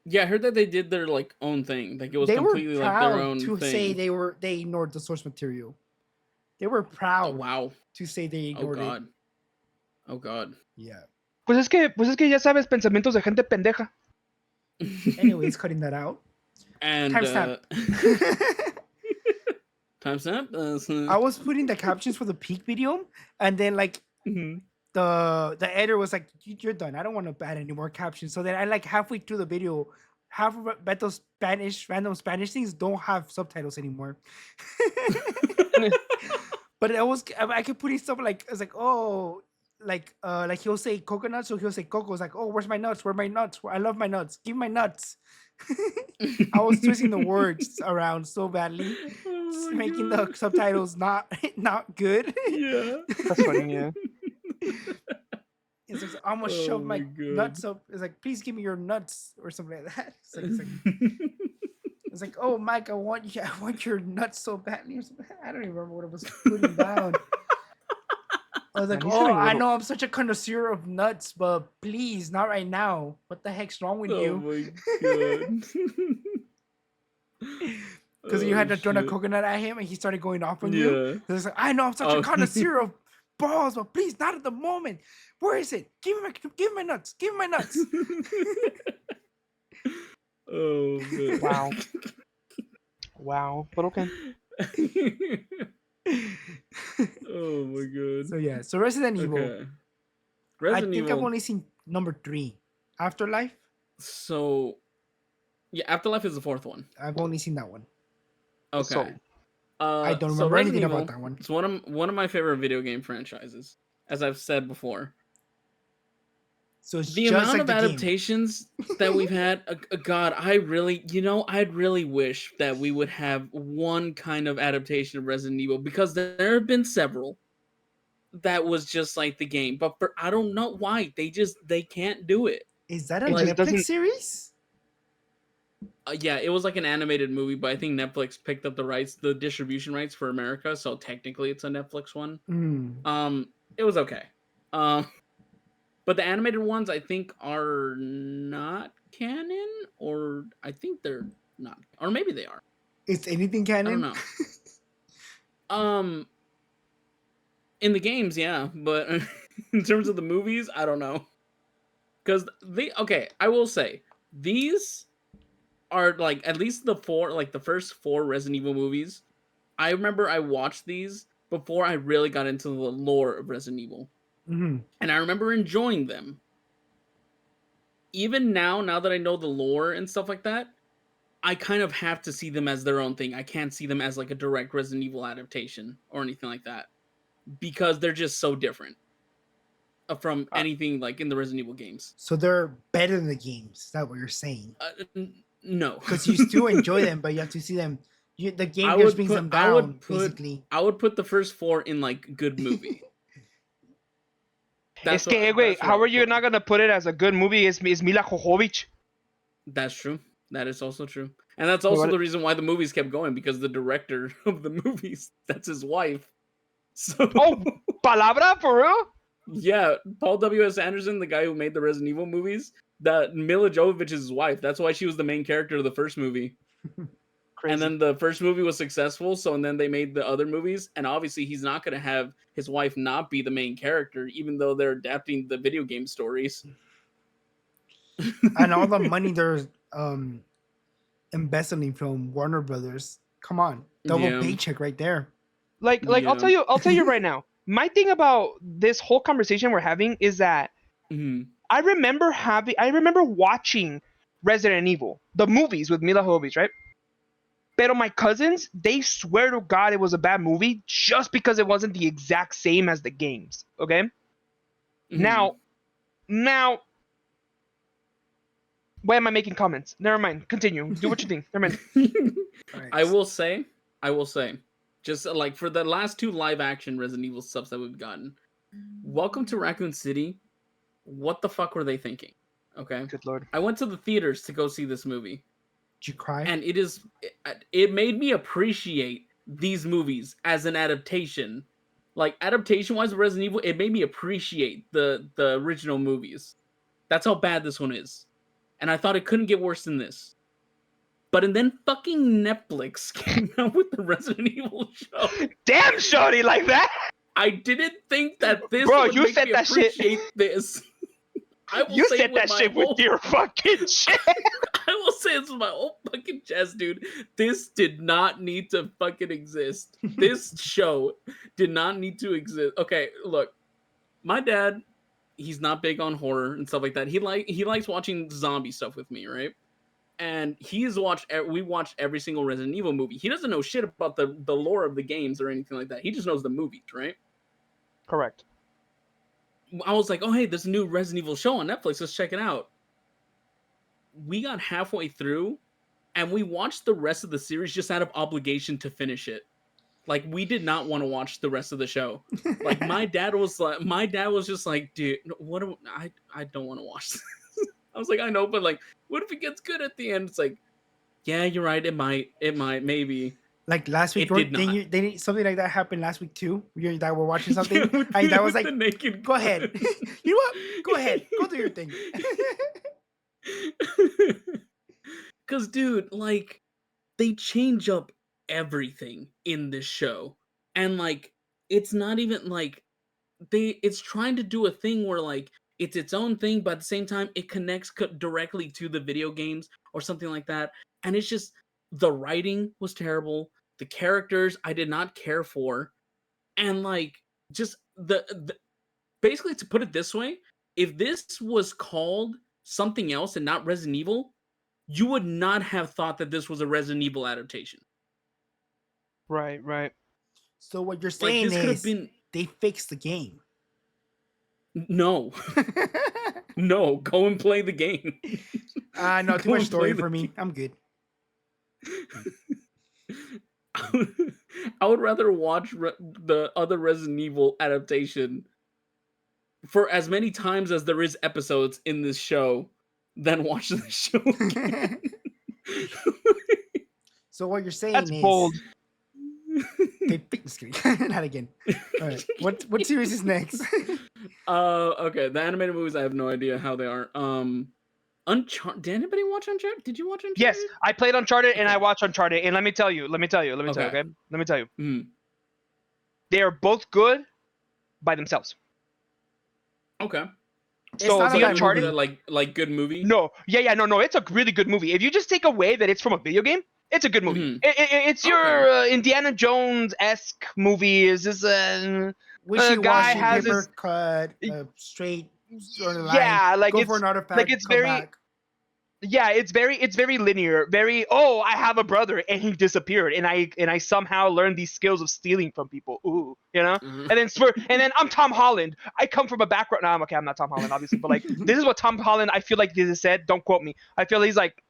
Speaker 1: Yeah, I heard that they did their like own thing. Like it was
Speaker 3: They were
Speaker 1: completely like their own
Speaker 3: to
Speaker 1: thing.
Speaker 3: say they ignored the source material. They were proud.
Speaker 1: Oh wow.
Speaker 3: To say they ignored it.
Speaker 1: Oh god.
Speaker 3: Yeah.
Speaker 2: Pues es que ya sabes, pensamientos de gente pendeja.
Speaker 3: Anyways, cutting that out.
Speaker 1: And
Speaker 3: Timestamp.
Speaker 1: Timestamp.
Speaker 3: I was putting the captions for the peak video, and then like the editor was like, "You're done. I don't want to add any more captions." So then I like halfway through the video, half of Beto's random Spanish things don't have subtitles anymore. But I kept putting stuff like I was like, oh. Like he'll say coconut, so he'll say coco. It's like, oh, where's my nuts? Where are my nuts? I love my nuts. Give me my nuts. I was twisting the words around so badly, making the subtitles not good.
Speaker 1: Yeah,
Speaker 2: that's funny. Yeah,
Speaker 3: it's like, I'm gonna shove my nuts up. It's like, please give me your nuts or something like that. It's like, oh, Mike, I want your nuts so badly. I don't even remember what I was putting down. I was like, I know I'm such a connoisseur of nuts, but please, not right now. What the heck's wrong with you?
Speaker 1: Oh my god.
Speaker 3: Because you had to throw a coconut at him and he started going off on you. It's like, I know I'm such a connoisseur of balls, but please, not at the moment. Where is it? Give me my nuts. Give me my nuts.
Speaker 1: Oh man.
Speaker 2: Wow. But okay.
Speaker 1: Oh my god.
Speaker 3: So yeah, so Resident Evil. I think I've only seen number 3, Afterlife.
Speaker 1: So yeah, Afterlife is the 4th one.
Speaker 3: I've only seen that one.
Speaker 1: Okay.
Speaker 3: So, I don't remember anything
Speaker 1: Evil,
Speaker 3: about that one.
Speaker 1: It's one of my favorite video game franchises, as I've said before.
Speaker 3: So it's
Speaker 1: the amount of adaptations that we've had, God, I'd really wish that we would have one kind of adaptation of Resident Evil, because there have been several that was just like the game, but I don't know why they can't do it.
Speaker 3: Is that a Netflix series?
Speaker 1: Yeah, it was like an animated movie, but I think Netflix picked up the distribution rights for America, so technically it's a Netflix one. It was okay. But the animated ones, I think, are not canon, or I think they're not, or maybe they are.
Speaker 3: Is anything canon?
Speaker 1: I don't know. In the games, yeah, but in terms of the movies, I don't know. Because I will say these are like at least the first 4 Resident Evil movies. I remember I watched these before I really got into the lore of Resident Evil. And I remember enjoying them. Even now that I know the lore and stuff like that, I kind of have to see them as their own thing. I can't see them as like a direct Resident Evil adaptation or anything like that, because they're just so different from anything like in the Resident Evil games.
Speaker 3: So they're better than the games. Is that what you're saying?
Speaker 1: No,
Speaker 3: because you still enjoy them, but you have to see them. The game just brings them down. Basically,
Speaker 1: I would put the first 4 in like good movie.
Speaker 2: Wait, how are you not gonna put it as a good movie? Is Mila Jovovich?
Speaker 1: That's true. That is also true, and that's also the reason why the movies kept going, because the director of the movies, that's his wife. So,
Speaker 2: Oh, palabra for real?
Speaker 1: yeah, Paul W.S. Anderson, the guy who made the Resident Evil movies, that Mila Jovovich's his wife. That's why she was the main character of the first movie.
Speaker 2: Crazy.
Speaker 1: And then the first movie was successful, so and then they made the other movies, and obviously he's not going to have his wife not be the main character, even though they're adapting the video game stories.
Speaker 3: And all the money they're embezzling from Warner Brothers. Come on, double paycheck right there.
Speaker 2: Like
Speaker 1: Yeah.
Speaker 2: I'll tell you right now. My thing about this whole conversation we're having is that I remember watching Resident Evil, the movies with Mila Jovovich, right? But my cousins, they swear to God it was a bad movie just because it wasn't the exact same as the games. Okay. Now, why am I making comments? Never mind. Continue. Do what you think. Never mind.
Speaker 3: Right.
Speaker 1: I will say, just like for the last 2 live action Resident Evil subs that we've gotten, Welcome to Raccoon City. What the fuck were they thinking? Okay.
Speaker 2: Good Lord.
Speaker 1: I went to the theaters to go see this movie.
Speaker 3: Did you cry?
Speaker 1: And it made me appreciate these movies as an adaptation. Like, adaptation-wise of Resident Evil, it made me appreciate the original movies. That's how bad this one is. And I thought it couldn't get worse than this. And then fucking Netflix came out with the Resident Evil show.
Speaker 2: Damn, shorty, like that?
Speaker 1: I didn't think that this
Speaker 2: Bro,
Speaker 1: would
Speaker 2: you
Speaker 1: make
Speaker 2: said
Speaker 1: me
Speaker 2: that
Speaker 1: appreciate
Speaker 2: shit.
Speaker 1: this.
Speaker 2: You said that shit with your fucking chest.
Speaker 1: I will say this with my whole fucking chest, dude. This did not need to fucking exist. This show did not need to exist. Okay, look. My dad, he's not big on horror and stuff like that. He likes watching zombie stuff with me, right? And we watched every single Resident Evil movie. He doesn't know shit about the lore of the games or anything like that. He just knows the movies, right?
Speaker 2: Correct.
Speaker 1: I was like, oh, hey, there's a new Resident Evil show on Netflix. Let's check it out. We got halfway through, and we watched the rest of the series just out of obligation to finish it. Like, we did not want to watch the rest of the show. Like, my dad was just like, dude, I don't want to watch this. I was like, I know, but like, what if it gets good at the end? It's like, yeah, you're right. It might, maybe.
Speaker 3: Like last week, something like that happened last week too. You and Dad were watching something, and that was like, "Go ahead, you know what? Go ahead, go do your thing."
Speaker 1: Cause, dude, like, they change up everything in this show, and like, it's not even like it's trying to do a thing where like it's its own thing, but at the same time, it connects directly to the video games or something like that. And it's just the writing was terrible. The characters I did not care for, and like just the basically, to put it this way, if this was called something else and not Resident Evil, you would not have thought that this was a Resident Evil adaptation.
Speaker 2: Right.
Speaker 3: So what you're saying is they fixed the game.
Speaker 1: No. No, go and play the game.
Speaker 3: No, too much story for me. I'm good.
Speaker 1: I would rather watch the other Resident Evil adaptation for as many times as there is episodes in this show than watch the show again.
Speaker 3: So what you're saying
Speaker 2: That's
Speaker 3: is
Speaker 2: bold.
Speaker 3: Just kidding. Not again. All right. What series is next?
Speaker 1: Okay. The animated movies, I have no idea how they are. Uncharted. Did anybody watch Uncharted? Did you watch Uncharted?
Speaker 2: Yes, I played Uncharted and I watched Uncharted. And let me tell you, okay? Let me tell you. They are both good by themselves.
Speaker 1: Okay.
Speaker 2: So the Uncharted,
Speaker 1: like good movie.
Speaker 2: No, no. It's a really good movie. If you just take away that it's from a video game, it's a good movie. It's your Indiana Jones-esque movie. Is this a guy has his
Speaker 3: cut straight sort of line?
Speaker 2: Yeah, like
Speaker 3: go
Speaker 2: it's
Speaker 3: for an artifact,
Speaker 2: like it's very
Speaker 3: back.
Speaker 2: Yeah, it's very linear. Very, oh, I have a brother and he disappeared, and I somehow learned these skills of stealing from people. Ooh, you know. And then I'm Tom Holland. I come from a background. No, I'm not Tom Holland, obviously, but like this is what Tom Holland. I feel like this is said. Don't quote me. I feel he's like,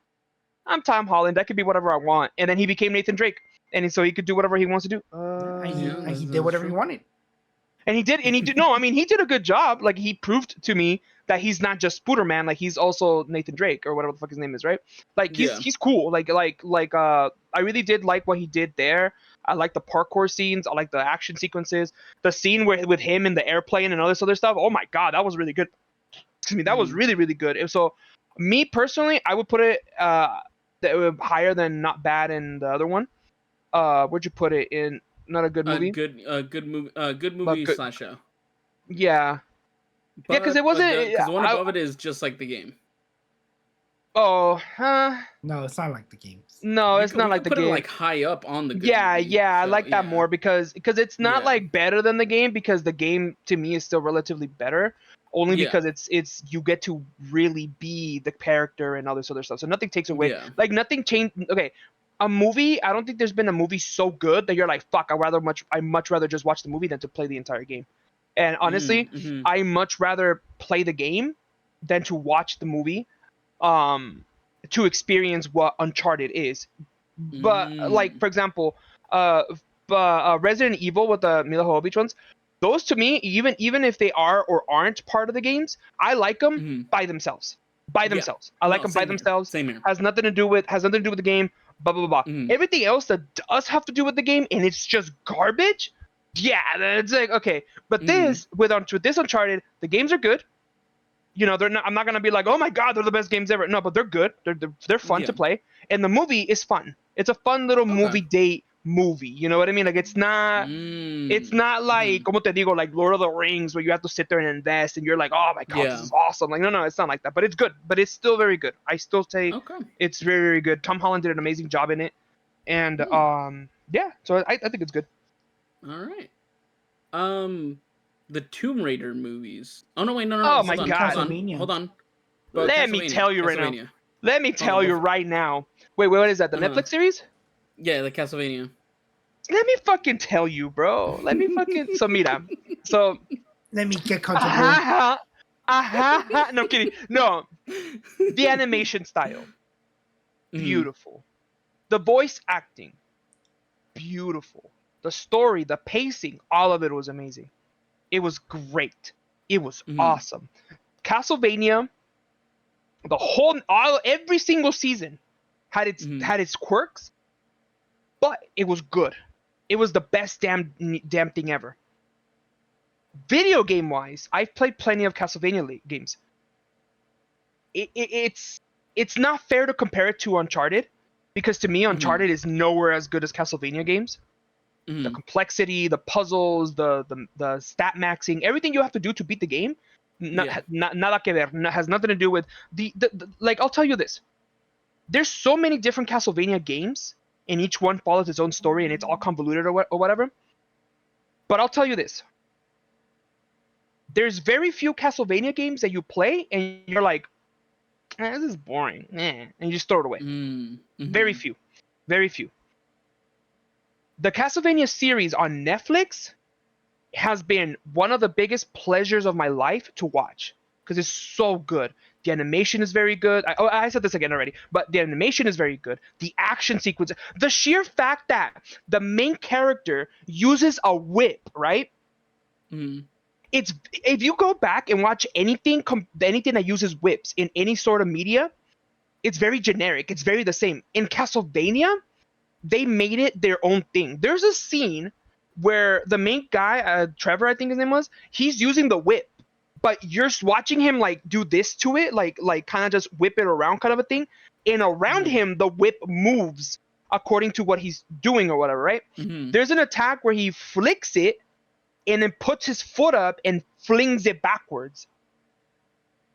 Speaker 2: I'm Tom Holland. I could be whatever I want. And then he became Nathan Drake, and so he could do whatever he wants to do.
Speaker 3: And he did whatever he wanted.
Speaker 2: And he did. No, I mean, he did a good job. Like, he proved to me that he's not just Spooderman, like he's also Nathan Drake or whatever the fuck his name is, right? Like
Speaker 1: Yeah.
Speaker 2: he's cool. I really did like what he did there. I like the parkour scenes. I like the action sequences. The scene with him in the airplane and all this other stuff. Oh my god, that was really good. Excuse me, that was really really good. And so, me personally, I would put it higher than Not Bad and the other one. Where'd you put it in? Not a good movie.
Speaker 1: Good movie
Speaker 2: But
Speaker 1: slash show.
Speaker 2: Yeah. Yeah, because it wasn't.
Speaker 1: Because the one above it is just like the game.
Speaker 2: Oh,
Speaker 3: No, it's not like the games.
Speaker 2: no, it's not like the
Speaker 1: put
Speaker 2: game.
Speaker 1: it like high up on the good movie,
Speaker 2: Yeah, I
Speaker 1: so,
Speaker 2: like that more because it's not
Speaker 1: Yeah.
Speaker 2: like better than the game, because the game to me is still relatively better. Only
Speaker 1: Yeah.
Speaker 2: because it's you get to really be the character and all this other stuff. So nothing takes away.
Speaker 1: Yeah.
Speaker 2: Like nothing changed. Okay, a movie. I don't think there's been a movie so good that you're like, fuck. I much rather just watch the movie than to play the entire game. And honestly, I much rather play the game than to watch the movie. To experience what Uncharted is. But like, for example, Resident Evil with the Mila Jovovich ones, those to me, even if they are or aren't part of the games, I like them by themselves. I like them by themselves.
Speaker 1: Same here.
Speaker 2: Has nothing to do with the game. Blah blah blah. Everything else that does have to do with the game and it's just garbage. Yeah, it's like okay. But this with this Uncharted, the games are good. You know, they're not. I'm not gonna be like, oh my god, they're the best games ever. No, but they're good. They're fun to play, and the movie is fun. It's a fun little movie date movie. You know what I mean? Like it's not like como te digo, like Lord of the Rings where you have to sit there and invest, and you're like, oh my god, this is awesome. Like no, it's not like that. But it's good. But it's still very good. I still say it's very very good. Tom Holland did an amazing job in it, and yeah. So I think it's good.
Speaker 1: All right. The Tomb Raider movies. Oh no, wait, no.
Speaker 2: Oh my god.
Speaker 1: Hold on.
Speaker 2: Let me tell you right now. Let me tell you right now. Wait, what is that? The Netflix series?
Speaker 1: Yeah, the Castlevania.
Speaker 2: Let me fucking tell you, bro. Let me fucking. So mira. So.
Speaker 3: Let me get comfortable.
Speaker 2: No I'm kidding. No. The animation style. Beautiful. The voice acting. Beautiful. The story, the pacing, all of it was amazing. It was great. It was awesome. Castlevania, every single season had its quirks, but it was good. It was the best damn thing ever. Video game wise, I've played plenty of Castlevania games. It's not fair to compare it to Uncharted, because to me Uncharted is nowhere as good as Castlevania games. The complexity, the puzzles, the stat maxing, everything you have to do to beat the game, nada que ver. Has nothing to do with the like. I'll tell you this: there's so many different Castlevania games, and each one follows its own story, and it's all convoluted or whatever. But I'll tell you this: there's very few Castlevania games that you play, and you're like, this is boring, and you just throw it away. Very few, very few. The Castlevania series on Netflix has been one of the biggest pleasures of my life to watch, because it's so good. The animation is very good. I said this again already, but the animation is very good. The action sequence, the sheer fact that the main character uses a whip, right? It's, if you go back and watch anything that uses whips in any sort of media, it's very generic. It's very the same. In Castlevania, they made it their own thing. There's a scene where the main guy, Trevor, I think his name was, he's using the whip, but you're watching him like do this to it, like kind of just whip it around kind of a thing. And around him, the whip moves according to what he's doing or whatever, right? There's an attack where he flicks it and then puts his foot up and flings it backwards.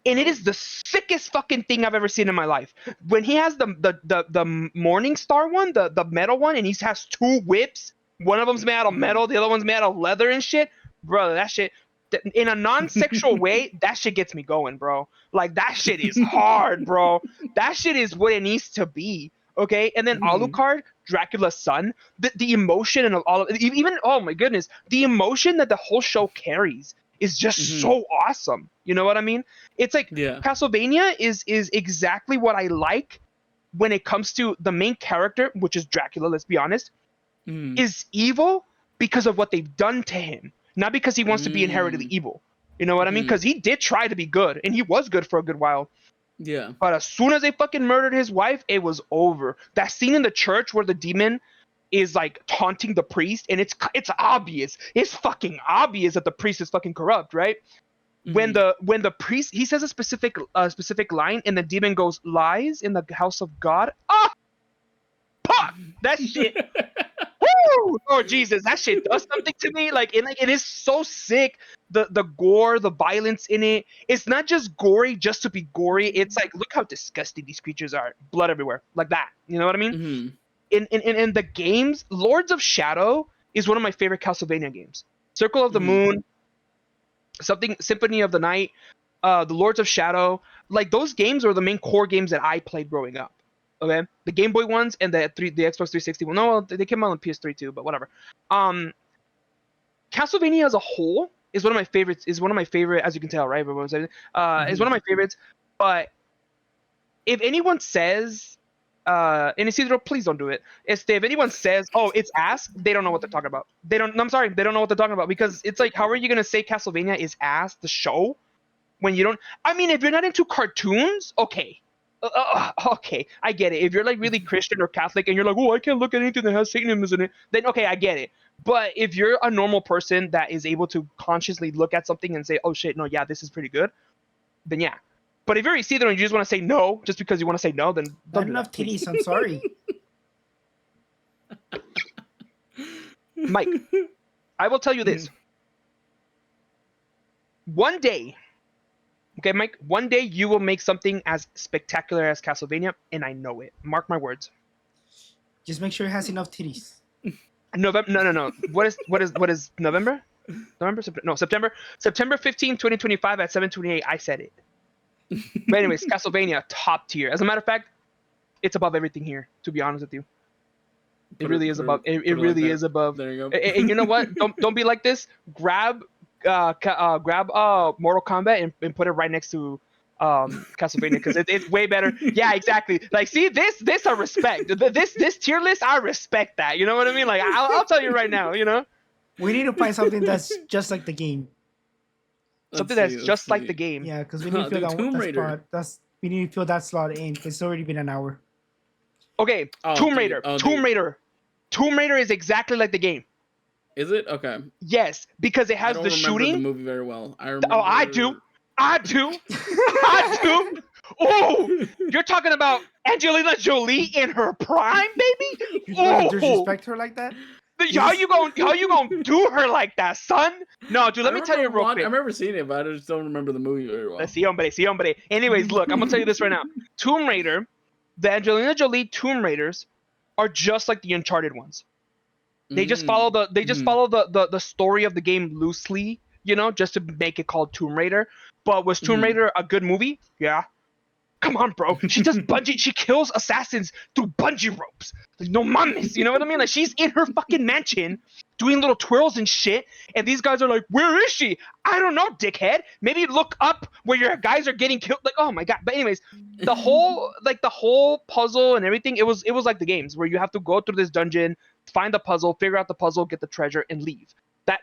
Speaker 2: And it is the sickest fucking thing I've ever seen in my life. When he has the Morning Star one, the metal one, and he has two whips. One of them's made out of metal, the other one's made out of leather and shit. Bro, that shit, in a non-sexual way, that shit gets me going, bro. Like, that shit is hard, bro. That shit is what it needs to be, okay? And then Alucard, Dracula's son, the emotion and all of it, even, oh my goodness, the emotion that the whole show carries is just so awesome. You know what I mean? It's like Castlevania is exactly what I like when it comes to the main character, which is Dracula, let's be honest, is evil because of what they've done to him, not because he wants to be inherently evil. You know what I mean? Because he did try to be good, and he was good for a good while.
Speaker 1: Yeah.
Speaker 2: But as soon as they fucking murdered his wife, it was over. That scene in the church where the demon is like taunting the priest, and it's obvious. It's fucking obvious that the priest is fucking corrupt, right? When the priest, he says a specific line, and the demon goes, "Lies in the house of God." Ah, pop that shit. Woo! Oh Jesus, that shit does something to me. Like it is so sick. The gore, the violence in it. It's not just gory just to be gory. It's like, look how disgusting these creatures are. Blood everywhere, like that. You know what I mean? In the games, Lords of Shadow is one of my favorite Castlevania games. Circle of the Moon, something Symphony of the Night, the Lords of Shadow. Like those games are the main core games that I played growing up. Okay, the Game Boy ones and the Xbox 360 one. No, they came out on PS3 too, but whatever. Castlevania as a whole is one of my favorites. Is one of my favorite, as you can tell, right? Is one of my favorites. But if anyone says, and Isidro, please don't do it. If anyone says, "Oh, it's ass," they don't know what they're talking about. They don't. I'm sorry, they don't know what they're talking about, because it's like, how are you gonna say Castlevania is ass, the show, when you don't? I mean, if you're not into cartoons, okay. Okay, I get it. If you're like really Christian or Catholic and you're like, oh, I can't look at anything that has Satanism in it, then okay, I get it. But if you're a normal person that is able to consciously look at something and say, oh shit, no, yeah, this is pretty good, then yeah. But if you're Isidro and you just want to say no just because you want to say no, then
Speaker 3: not enough titties. I'm sorry.
Speaker 2: Mike, I will tell you this. One day, okay, Mike, one day you will make something as spectacular as Castlevania, and I know it. Mark my words.
Speaker 3: Just make sure it has enough titties.
Speaker 2: November? No. What is November? September 15, 2025 at 7:28. I said it. But anyways, Castlevania, top tier. As a matter of fact, it's above everything here, to be honest with you. It really is above. It really is above.
Speaker 1: There you go.
Speaker 2: And you know what? Don't be like this. Grab Mortal Kombat and put it right next to Castlevania, because it's way better. Yeah, exactly. Like, see, this I respect. This tier list, I respect that. You know what I mean? Like, I'll tell you right now. You know,
Speaker 3: we need to find something that's just like the game.
Speaker 2: Something that's just like the game.
Speaker 3: Yeah, because we need to fill that spot. We need to fill that slot in, because it's already been an hour.
Speaker 2: Okay, Tomb Raider. Tomb Raider is exactly like the game.
Speaker 1: Is it? Okay.
Speaker 2: Yes, because it has the shooting.
Speaker 1: I don't remember the movie very well. I remember.
Speaker 2: Oh, I do. Oh, you're talking about Angelina Jolie in her prime, baby?
Speaker 3: You gonna disrespect her like that?
Speaker 2: How you gonna do her like that, son? No, dude, let me tell you real quick.
Speaker 1: I remember seeing it, but I just don't remember the movie very well.
Speaker 2: Sí, hombre. Anyways, look, I'm gonna tell you this right now. Tomb Raider, the Angelina Jolie Tomb Raiders are just like the Uncharted ones. They just follow the story of the game loosely, you know, just to make it called Tomb Raider. But was Tomb Raider a good movie? Yeah. Come on, bro. She does bungee. She kills assassins through bungee ropes. Like, no mames. You know what I mean? Like, she's in her fucking mansion doing little twirls and shit. And these guys are like, where is she? I don't know, dickhead. Maybe look up where your guys are getting killed. Like, oh my God. But anyways, the whole puzzle and everything, it was like the games where you have to go through this dungeon, find the puzzle, figure out the puzzle, get the treasure, and leave.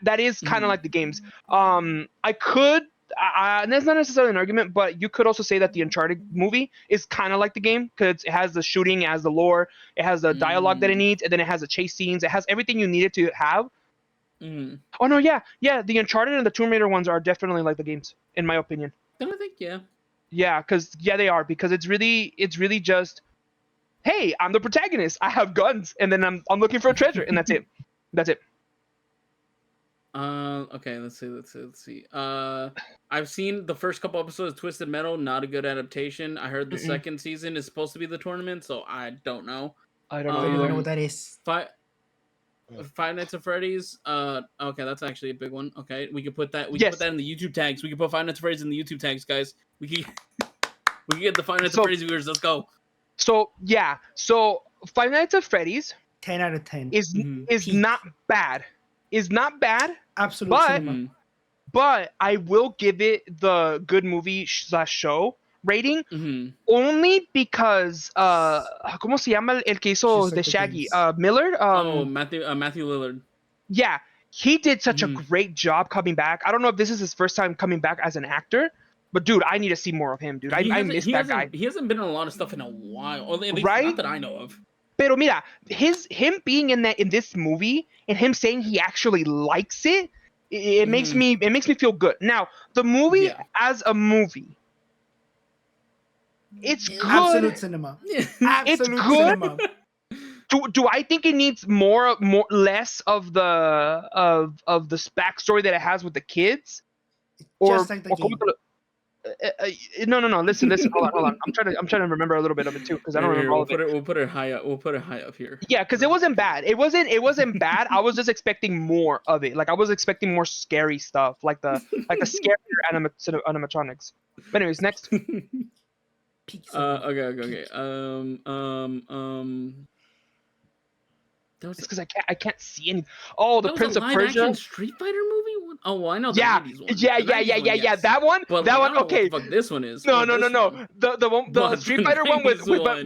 Speaker 2: That is kind of like the games. And that's not necessarily an argument, but you could also say that the Uncharted movie is kind of like the game, because it has the shooting, it has the lore, it has the dialogue that it needs, and then it has the chase scenes. It has everything you need it to have. Oh no, yeah, the Uncharted and the Tomb Raider ones are definitely like the games, in my opinion.
Speaker 1: I think, yeah.
Speaker 2: Yeah, they are, because it's really just, hey, I'm the protagonist. I have guns, and then I'm looking for a treasure, and that's it. That's it.
Speaker 1: Okay, let's see. I've seen the first couple episodes of Twisted Metal, not a good adaptation. I heard the second season is supposed to be the tournament, so I don't know.
Speaker 3: I don't even know what that is.
Speaker 1: Five Nights at Freddy's. Okay, that's actually a big one. Okay, we could put that. We can put that in the YouTube tags. We can put Five Nights at Freddy's in the YouTube tags, guys. We can get the Five Nights at Freddy's viewers. Let's go.
Speaker 2: So yeah, Five Nights at Freddy's
Speaker 3: 10 out of 10
Speaker 2: is not bad. Is not bad.
Speaker 3: Absolutely.
Speaker 2: But I will give it the good movie / show rating only because ¿cómo se llama el que hizo de Shaggy? Millard?
Speaker 1: Matthew Lillard.
Speaker 2: Yeah, He did such a great job coming back. I don't know if this is his first time coming back as an actor, but dude, I need to see more of him, dude. I miss that guy.
Speaker 1: He hasn't been in a lot of stuff in a while, or at least
Speaker 2: Right?
Speaker 1: not that I know of.
Speaker 2: Pero mira, him being in this movie and him saying he actually likes it, it makes me feel good. Now, the movie as a movie, it's good.
Speaker 3: Absolute cinema. Absolute
Speaker 2: it's good.
Speaker 3: cinema.
Speaker 2: Do I think it needs less of the backstory that it has with the kids?
Speaker 3: Just like the game.
Speaker 2: No. Listen. Hold on. I'm trying to remember a little bit of it too, because I don't remember all of it.
Speaker 1: We'll put it high up. We'll put it high up here.
Speaker 2: Yeah, because it wasn't bad. It wasn't bad. I was just expecting more of it. Like I was expecting more scary stuff, like the scarier animatronics. But anyways, next.
Speaker 1: Okay.
Speaker 2: It's because I can't see any. Oh, the Prince of Persia
Speaker 1: Street Fighter movie. Oh, well, I know.
Speaker 2: Yeah. That one.
Speaker 1: But
Speaker 2: that one.
Speaker 1: What
Speaker 2: Okay.
Speaker 1: the fuck this one is.
Speaker 2: No. The Street Fighter one with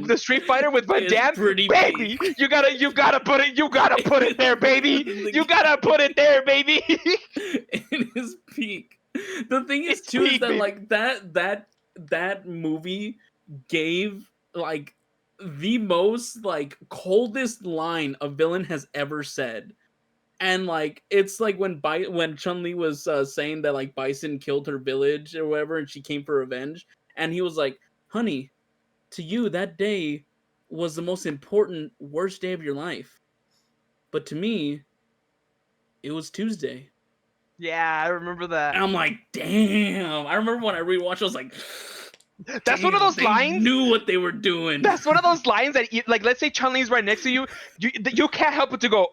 Speaker 2: the Street Fighter with Van Damme. Baby, you gotta put it there, baby. You gotta put it there, baby.
Speaker 1: It is peak. The thing is too is that like that movie gave like the most like coldest line a villain has ever said. And like it's like when Chun-Li was saying that like Bison killed her village or whatever and she came for revenge, and he was like, honey, to you that day was the most important worst day of your life, but to me it was Tuesday.
Speaker 2: Yeah, I remember that.
Speaker 1: And I'm like, damn. I remember when I rewatched, I was like,
Speaker 2: that's one of those lines.
Speaker 1: Knew what they were doing.
Speaker 2: That's one of those lines that, like, let's say Chun-Li's right next to you, you can't help but to go,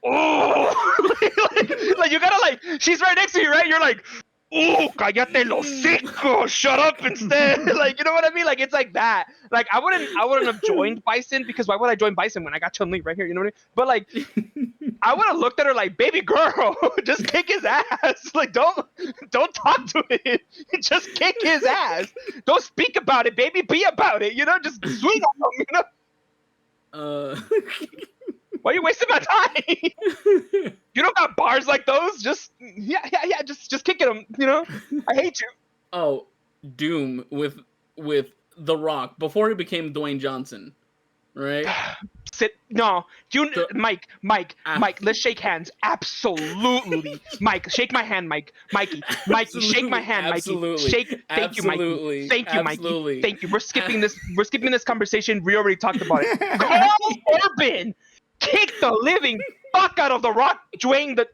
Speaker 2: oh, like you gotta like, she's right next to you, right? You're like, oh, cállate el hocico, shut up instead. Like, you know what I mean? Like, it's like that. Like, I wouldn't have joined Bison, because why would I join Bison when I got Chun-Li right here? You know what I mean? But like, I would have looked at her like, baby girl, just kick his ass. Like, don't talk to it. Just kick his ass. Don't speak about it, baby. Be about it. You know, just swing on him. You know. Why are you wasting my time? You don't got bars like those. Just just kick at him. You know, I hate you.
Speaker 1: Oh, Doom with The Rock before he became Dwayne Johnson, right? Mike,
Speaker 2: let's shake hands. Absolutely, Mike, shake my hand, Mikey, shake my hand, Mikey. Thank you, Mikey. Thank you, Mikey. Thank you. We're skipping this conversation. We already talked about it. Carl Urban kick the living fuck out of The Rock, Dwayne la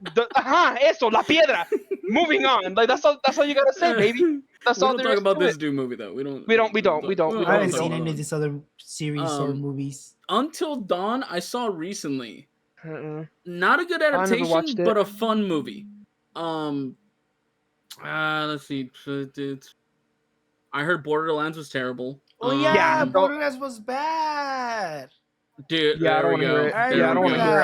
Speaker 2: piedra. Moving on. Like that's all you gotta say, baby. That's all there is to it. We don't talk about
Speaker 1: this Doom movie though. We don't.
Speaker 3: I haven't seen any of these other series or movies.
Speaker 1: Until Dawn, I saw recently. Not a good adaptation, but a fun movie. Let's see. I heard Borderlands was terrible.
Speaker 3: Oh yeah, Borderlands was bad.
Speaker 1: Dude,
Speaker 2: I don't want to hear it. I don't want to hear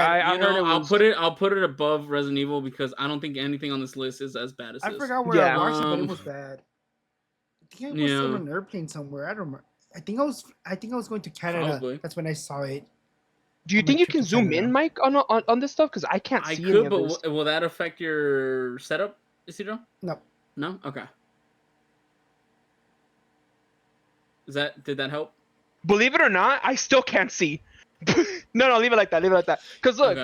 Speaker 2: it.
Speaker 1: I'll put it above Resident Evil because I don't think anything on this list is as bad as this.
Speaker 3: I forgot where I watched it, but it was bad. I think I was on an airplane somewhere. I don't remember. I think I was going to Canada. Probably. That's when I saw it.
Speaker 2: Do you think you can zoom in, Mike, on this stuff? Because I can't see any of this.
Speaker 1: But will that affect your setup, Isidro?
Speaker 3: No.
Speaker 1: No? Okay. Did that help?
Speaker 2: Believe it or not, I still can't see. No, leave it like that. Because look,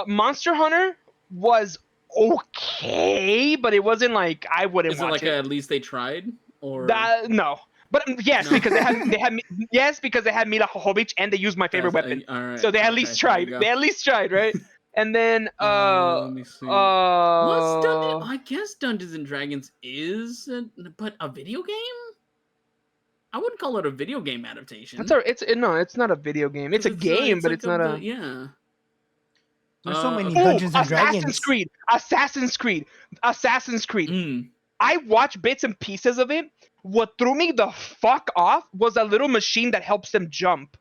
Speaker 2: Monster Hunter was okay, but it wasn't like I wouldn't watch it.
Speaker 1: Is it like at least they tried? Or
Speaker 2: no. But yes, because they had Mila Jovovich and they used my favorite weapon.
Speaker 1: Right.
Speaker 2: So they at least tried. They at least tried, right? And then
Speaker 1: let me see. What's Dungeons? I guess Dungeons and Dragons is, but a video game? I wouldn't call it a video game adaptation.
Speaker 2: It's not a video game. It's a game, but it's not a.
Speaker 1: Yeah.
Speaker 3: There's so many Dungeons and Dragons.
Speaker 2: Assassin's Creed. I watched bits and pieces of it. What threw me the fuck off was a little machine that helps them jump.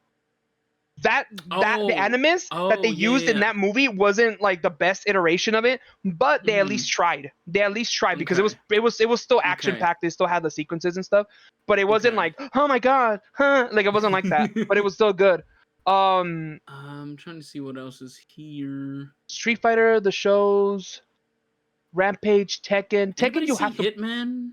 Speaker 2: The Animus that they used in that movie wasn't like the best iteration of it, but they at least tried. Because it was still action packed. They still had the sequences and stuff, but it wasn't like, oh my god, like it wasn't like that. But it was still good.
Speaker 1: I'm trying to see what else is here.
Speaker 2: Street Fighter, the shows, Rampage, Tekken. Tekken,
Speaker 1: Anybody
Speaker 2: you
Speaker 1: see
Speaker 2: have to.
Speaker 1: Hitman?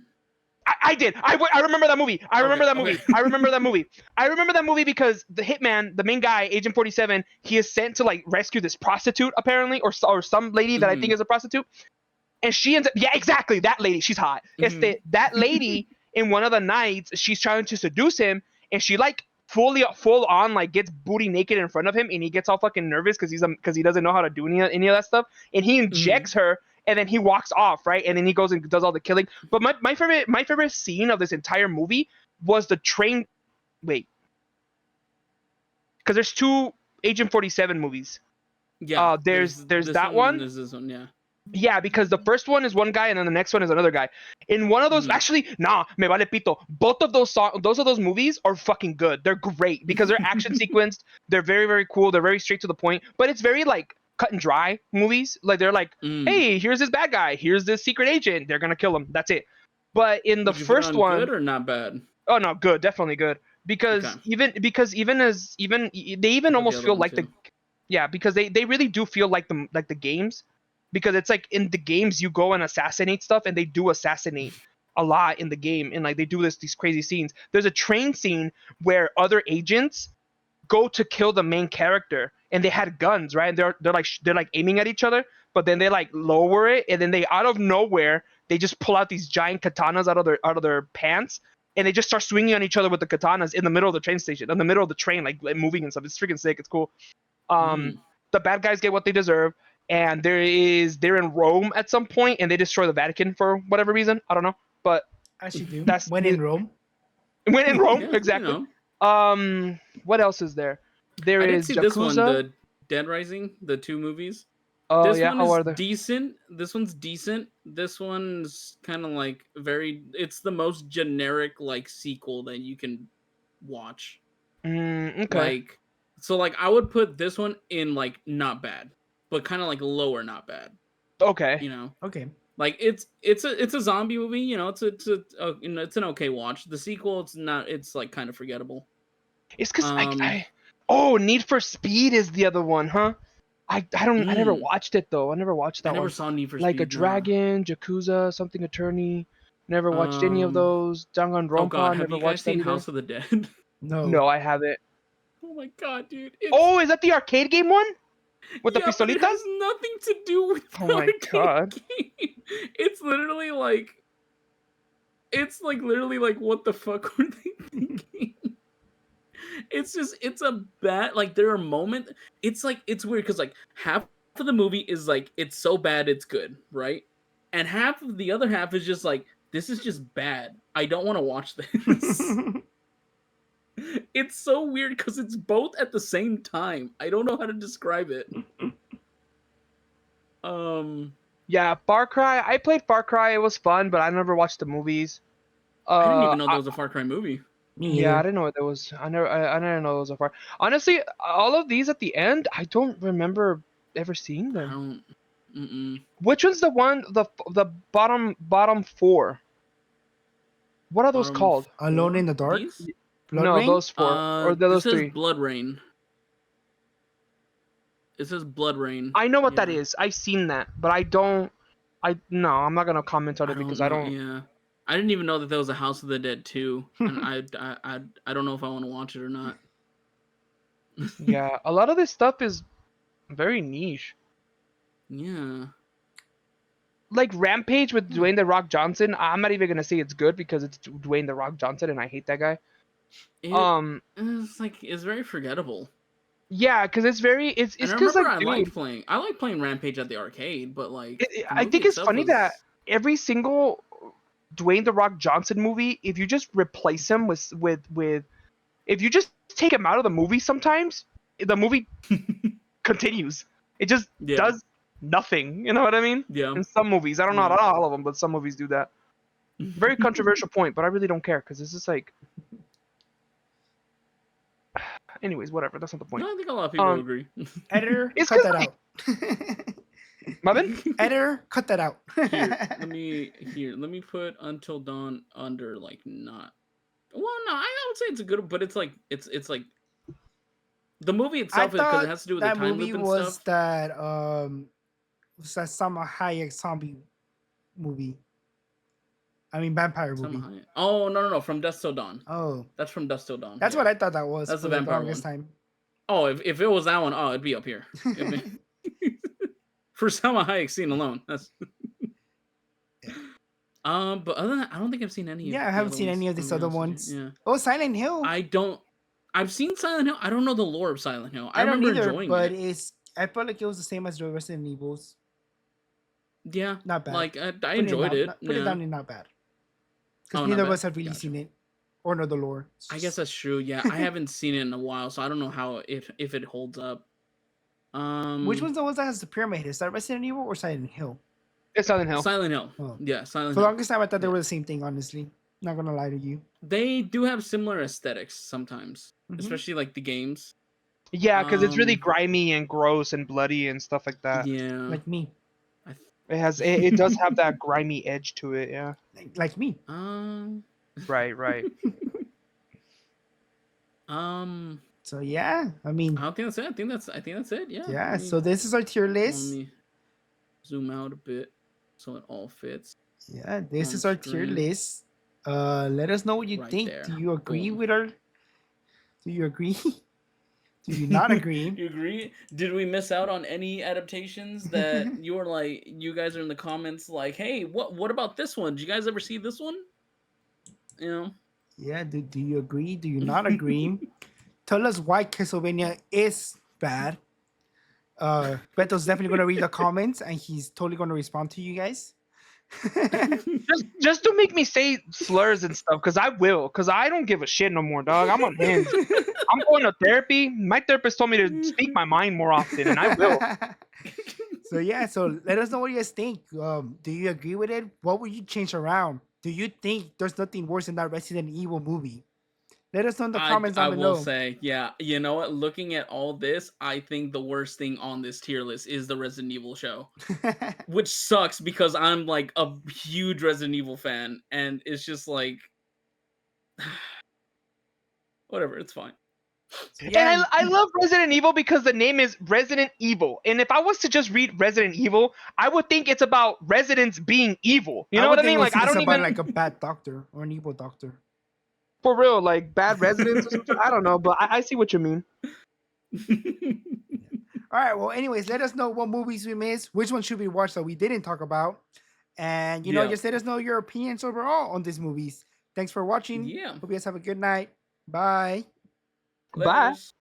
Speaker 2: I did. I remember that movie. I remember that
Speaker 1: Okay.
Speaker 2: movie. I remember that movie. I remember that movie because the hitman, the main guy, Agent 47, he is sent to like rescue this prostitute apparently, or some lady that I think is a prostitute, and she ends up. Yeah, exactly. That lady. She's hot. That lady in one of the nights, she's trying to seduce him, and she like full on like gets booty naked in front of him, and he gets all fucking nervous because he doesn't know how to do any of that stuff, and he injects her, and then he walks off, right, and then he goes and does all the killing. But my favorite scene of this entire movie was the train. Wait, because there's two Agent 47 movies.
Speaker 1: Yeah.
Speaker 2: There's
Speaker 1: this
Speaker 2: that
Speaker 1: one
Speaker 2: one.
Speaker 1: and there's this one. Yeah.
Speaker 2: Yeah, because the first one is one guy and then the next one is another guy. In one of those, actually, nah, me vale pito. Both of those movies are fucking good. They're great because they're action sequenced. They're very, very cool. They're very straight to the point. But it's very like cut and dry movies. Like they're like, hey, here's this bad guy. Here's this secret agent. They're gonna kill him. That's it. But in the
Speaker 1: Would you put it
Speaker 2: first
Speaker 1: on
Speaker 2: one,
Speaker 1: good or not bad?
Speaker 2: oh no, good, definitely good. Because
Speaker 1: Okay.
Speaker 2: they even
Speaker 1: Put the
Speaker 2: almost
Speaker 1: other
Speaker 2: feel
Speaker 1: one
Speaker 2: like
Speaker 1: too.
Speaker 2: because they really do feel like the games, because it's like in the games you go and assassinate stuff, and they do assassinate a lot in the game, and like they do these crazy scenes. There's a train scene where other agents go to kill the main character, and they had guns, right? And they're like aiming at each other, but then they like lower it, and then they out of nowhere they just pull out these giant katanas out of their pants, and they just start swinging on each other with the katanas in the middle of the train station, in the middle of the train, like moving and stuff. It's freaking sick. It's cool. The bad guys get what they deserve, and they're in Rome at some point, and they destroy the Vatican for whatever reason. I don't know, but
Speaker 3: As you do.
Speaker 2: that's
Speaker 3: When in Rome.
Speaker 2: when in Rome,
Speaker 1: Yeah,
Speaker 2: exactly.
Speaker 1: you know.
Speaker 2: What else is there? There
Speaker 1: I did
Speaker 2: is
Speaker 1: see this one,
Speaker 2: Yakuza.
Speaker 1: the Dead Rising, the two movies.
Speaker 2: Oh
Speaker 1: This
Speaker 2: yeah,
Speaker 1: one
Speaker 2: how
Speaker 1: is
Speaker 2: are they?
Speaker 1: decent. This one's decent. This one's kind of like it's the most generic like sequel that you can watch.
Speaker 2: Okay.
Speaker 1: Like, so like I would put this one in like not bad, but kind of like lower not bad.
Speaker 2: Okay.
Speaker 1: You know,
Speaker 3: Okay.
Speaker 1: like it's a zombie movie. You know, it's it's an okay watch. The sequel, it's not. It's like kind of forgettable.
Speaker 2: It's because Need for Speed is the other one, huh? I never watched it though. I never watched that one.
Speaker 1: I never saw Need for
Speaker 2: like
Speaker 1: Speed.
Speaker 2: a Dragon, Yakuza, something Attorney. Never watched any of
Speaker 1: Um,
Speaker 2: those. Danganronpa.
Speaker 1: Oh god, have
Speaker 2: Never
Speaker 1: you guys
Speaker 2: watched that
Speaker 1: seen
Speaker 2: either.
Speaker 1: House of the Dead?
Speaker 3: No.
Speaker 2: No, I haven't.
Speaker 1: Oh my god, dude.
Speaker 2: Oh, is that the arcade game one? With the
Speaker 1: Yeah, but it
Speaker 2: pistolitas?
Speaker 1: has nothing to do with
Speaker 2: Oh
Speaker 1: the
Speaker 2: my
Speaker 1: arcade
Speaker 2: God.
Speaker 1: game. It's literally like literally like what the fuck were they thinking? It's a bad, like there are moments, it's like it's weird because like half of the movie is like it's so bad it's good, right? And half of the other half is just like this is just bad. I don't want to watch this. It's so weird because it's both at the same time. I don't know how to describe it.
Speaker 2: Yeah, Far Cry. I played Far Cry. It was fun, but I never watched the movies.
Speaker 1: I didn't even know there was a Far Cry movie.
Speaker 2: Yeah, I didn't know what there was. I never know it was a Far. Honestly, all of these at the end, I don't remember ever seeing them. Which one's the one the bottom four? What are those called?
Speaker 3: Alone in the Dark?
Speaker 2: No,
Speaker 3: Rain?
Speaker 2: those four. Or those three.
Speaker 1: Blood Rain. It says Blood Rain.
Speaker 2: I know what that is. I've seen that, but I'm not gonna comment on it because I don't.
Speaker 1: Yeah, I didn't even know that there was a House of the Dead 2, and I don't know if I want to watch it or not.
Speaker 2: Yeah, a lot of this stuff is very niche.
Speaker 1: Yeah.
Speaker 2: Like Rampage with Dwayne the Rock Johnson, I'm not even gonna say it's good because it's Dwayne the Rock Johnson and I hate that guy.
Speaker 1: It's very forgettable.
Speaker 2: Yeah, because it's because like
Speaker 1: I like playing Rampage at the arcade, but like
Speaker 2: I think it's funny that every single Dwayne the Rock Johnson movie, if you just replace him with if you just take him out of the movie, sometimes the movie continues. It just does nothing. You know what I mean?
Speaker 1: Yeah.
Speaker 2: In some movies, I don't know, not all of them, but some movies do that. Very controversial point, but I really don't care because it's just like. Anyways, whatever. That's not the point.
Speaker 1: No, I think a lot of people agree.
Speaker 3: Editor, cut that out.
Speaker 2: Marvin?
Speaker 3: Editor, cut that out.
Speaker 1: Let me put Until Dawn under like not. Well, no, I would say it's a good, but it's like The movie
Speaker 3: I
Speaker 1: itself is because it
Speaker 3: thought
Speaker 1: has to do with the
Speaker 3: that
Speaker 1: time
Speaker 3: movie
Speaker 1: loop and
Speaker 3: was
Speaker 1: stuff.
Speaker 3: that Salma Hayek zombie movie. I mean vampire movie.
Speaker 1: Oh no, from Dusk Till Dawn.
Speaker 3: Oh,
Speaker 1: That's from Dusk Till Dawn.
Speaker 3: that's what I thought that was
Speaker 1: That's
Speaker 3: for
Speaker 1: the
Speaker 3: the
Speaker 1: vampire
Speaker 3: longest
Speaker 1: one.
Speaker 3: time.
Speaker 1: Oh, if it was that one, oh, it'd be up here. For Salma Hayek scene alone, that's.
Speaker 3: Yeah.
Speaker 1: But other than that, I don't think I've seen any.
Speaker 3: Yeah, I haven't seen any of these other ones. Yeah. Oh, Silent Hill.
Speaker 1: I've seen Silent Hill. I don't know the lore of Silent Hill. I
Speaker 3: don't
Speaker 1: remember
Speaker 3: either,
Speaker 1: enjoying
Speaker 3: but
Speaker 1: it.
Speaker 3: I felt like it was the same as the Resident Evils.
Speaker 1: Yeah,
Speaker 3: not bad.
Speaker 1: Like I enjoyed it.
Speaker 3: Put it down in not bad. Because
Speaker 1: Oh,
Speaker 3: neither of us have really seen it or know the lore.
Speaker 1: I guess that's true. Yeah, I haven't seen it in a while, so I don't know how if it holds up.
Speaker 3: Which one's the ones that has the pyramid? Is that Resident Evil or Silent Hill?
Speaker 2: It's Silent Hill.
Speaker 1: Silent Hill.
Speaker 3: Oh.
Speaker 1: Yeah, Silent
Speaker 3: For
Speaker 1: Hill.
Speaker 3: the longest time, I thought they were the same thing. Honestly, not gonna lie to you.
Speaker 1: They do have similar aesthetics sometimes, especially like the games.
Speaker 2: Yeah, because it's really grimy and gross and bloody and stuff like that.
Speaker 1: Yeah,
Speaker 3: like me.
Speaker 2: It does have that grimy edge to it. Yeah,
Speaker 3: like me.
Speaker 2: Right.
Speaker 3: So yeah, I mean,
Speaker 1: I don't think that's it. I think that's it. Yeah.
Speaker 3: Yeah. So this is our tier list.
Speaker 1: Let me zoom out a bit so it all fits.
Speaker 3: Yeah, this is our tier list. Let us know what you think. There. Do you agree with our? Do you agree? Do you not agree?
Speaker 1: You agree? Did we miss out on any adaptations that you were like? You guys are in the comments like, hey, what about this one? Did you guys ever see this one? You know.
Speaker 3: Yeah. Do you agree? Do you not agree? Tell us why Castlevania is bad. Beto's definitely gonna read the comments and he's totally gonna respond to you guys.
Speaker 2: just don't make me say slurs and stuff, because I will, because I don't give a shit no more, dog. I'm on hands. I'm going to therapy. My therapist told me to speak my mind more often, and I will.
Speaker 3: So yeah, so let us know what you guys think. Do you agree with it? What would you change around? Do you think there's nothing worse than that Resident Evil movie? Let us know in the comments down below.
Speaker 1: I will say, yeah, you know what? Looking at all this, I think the worst thing on this tier list is the Resident Evil show. Which sucks because I'm like a huge Resident Evil fan, and it's just like whatever, it's fine.
Speaker 2: Yeah. And I love Resident Evil because the name is Resident Evil. And if I was to just read Resident Evil, I would think it's about residents being evil. You know what I mean?
Speaker 3: Like I don't even like a bad doctor or an evil doctor.
Speaker 2: For real, like bad residents or something. I don't know, but I see what you mean.
Speaker 3: All right. Well, anyways, let us know what movies we missed, which one should we watch that we didn't talk about, and you know, just let us know your opinions overall on these movies. Thanks for watching.
Speaker 1: Yeah.
Speaker 3: Hope you guys have a good night. Bye.
Speaker 2: Bye.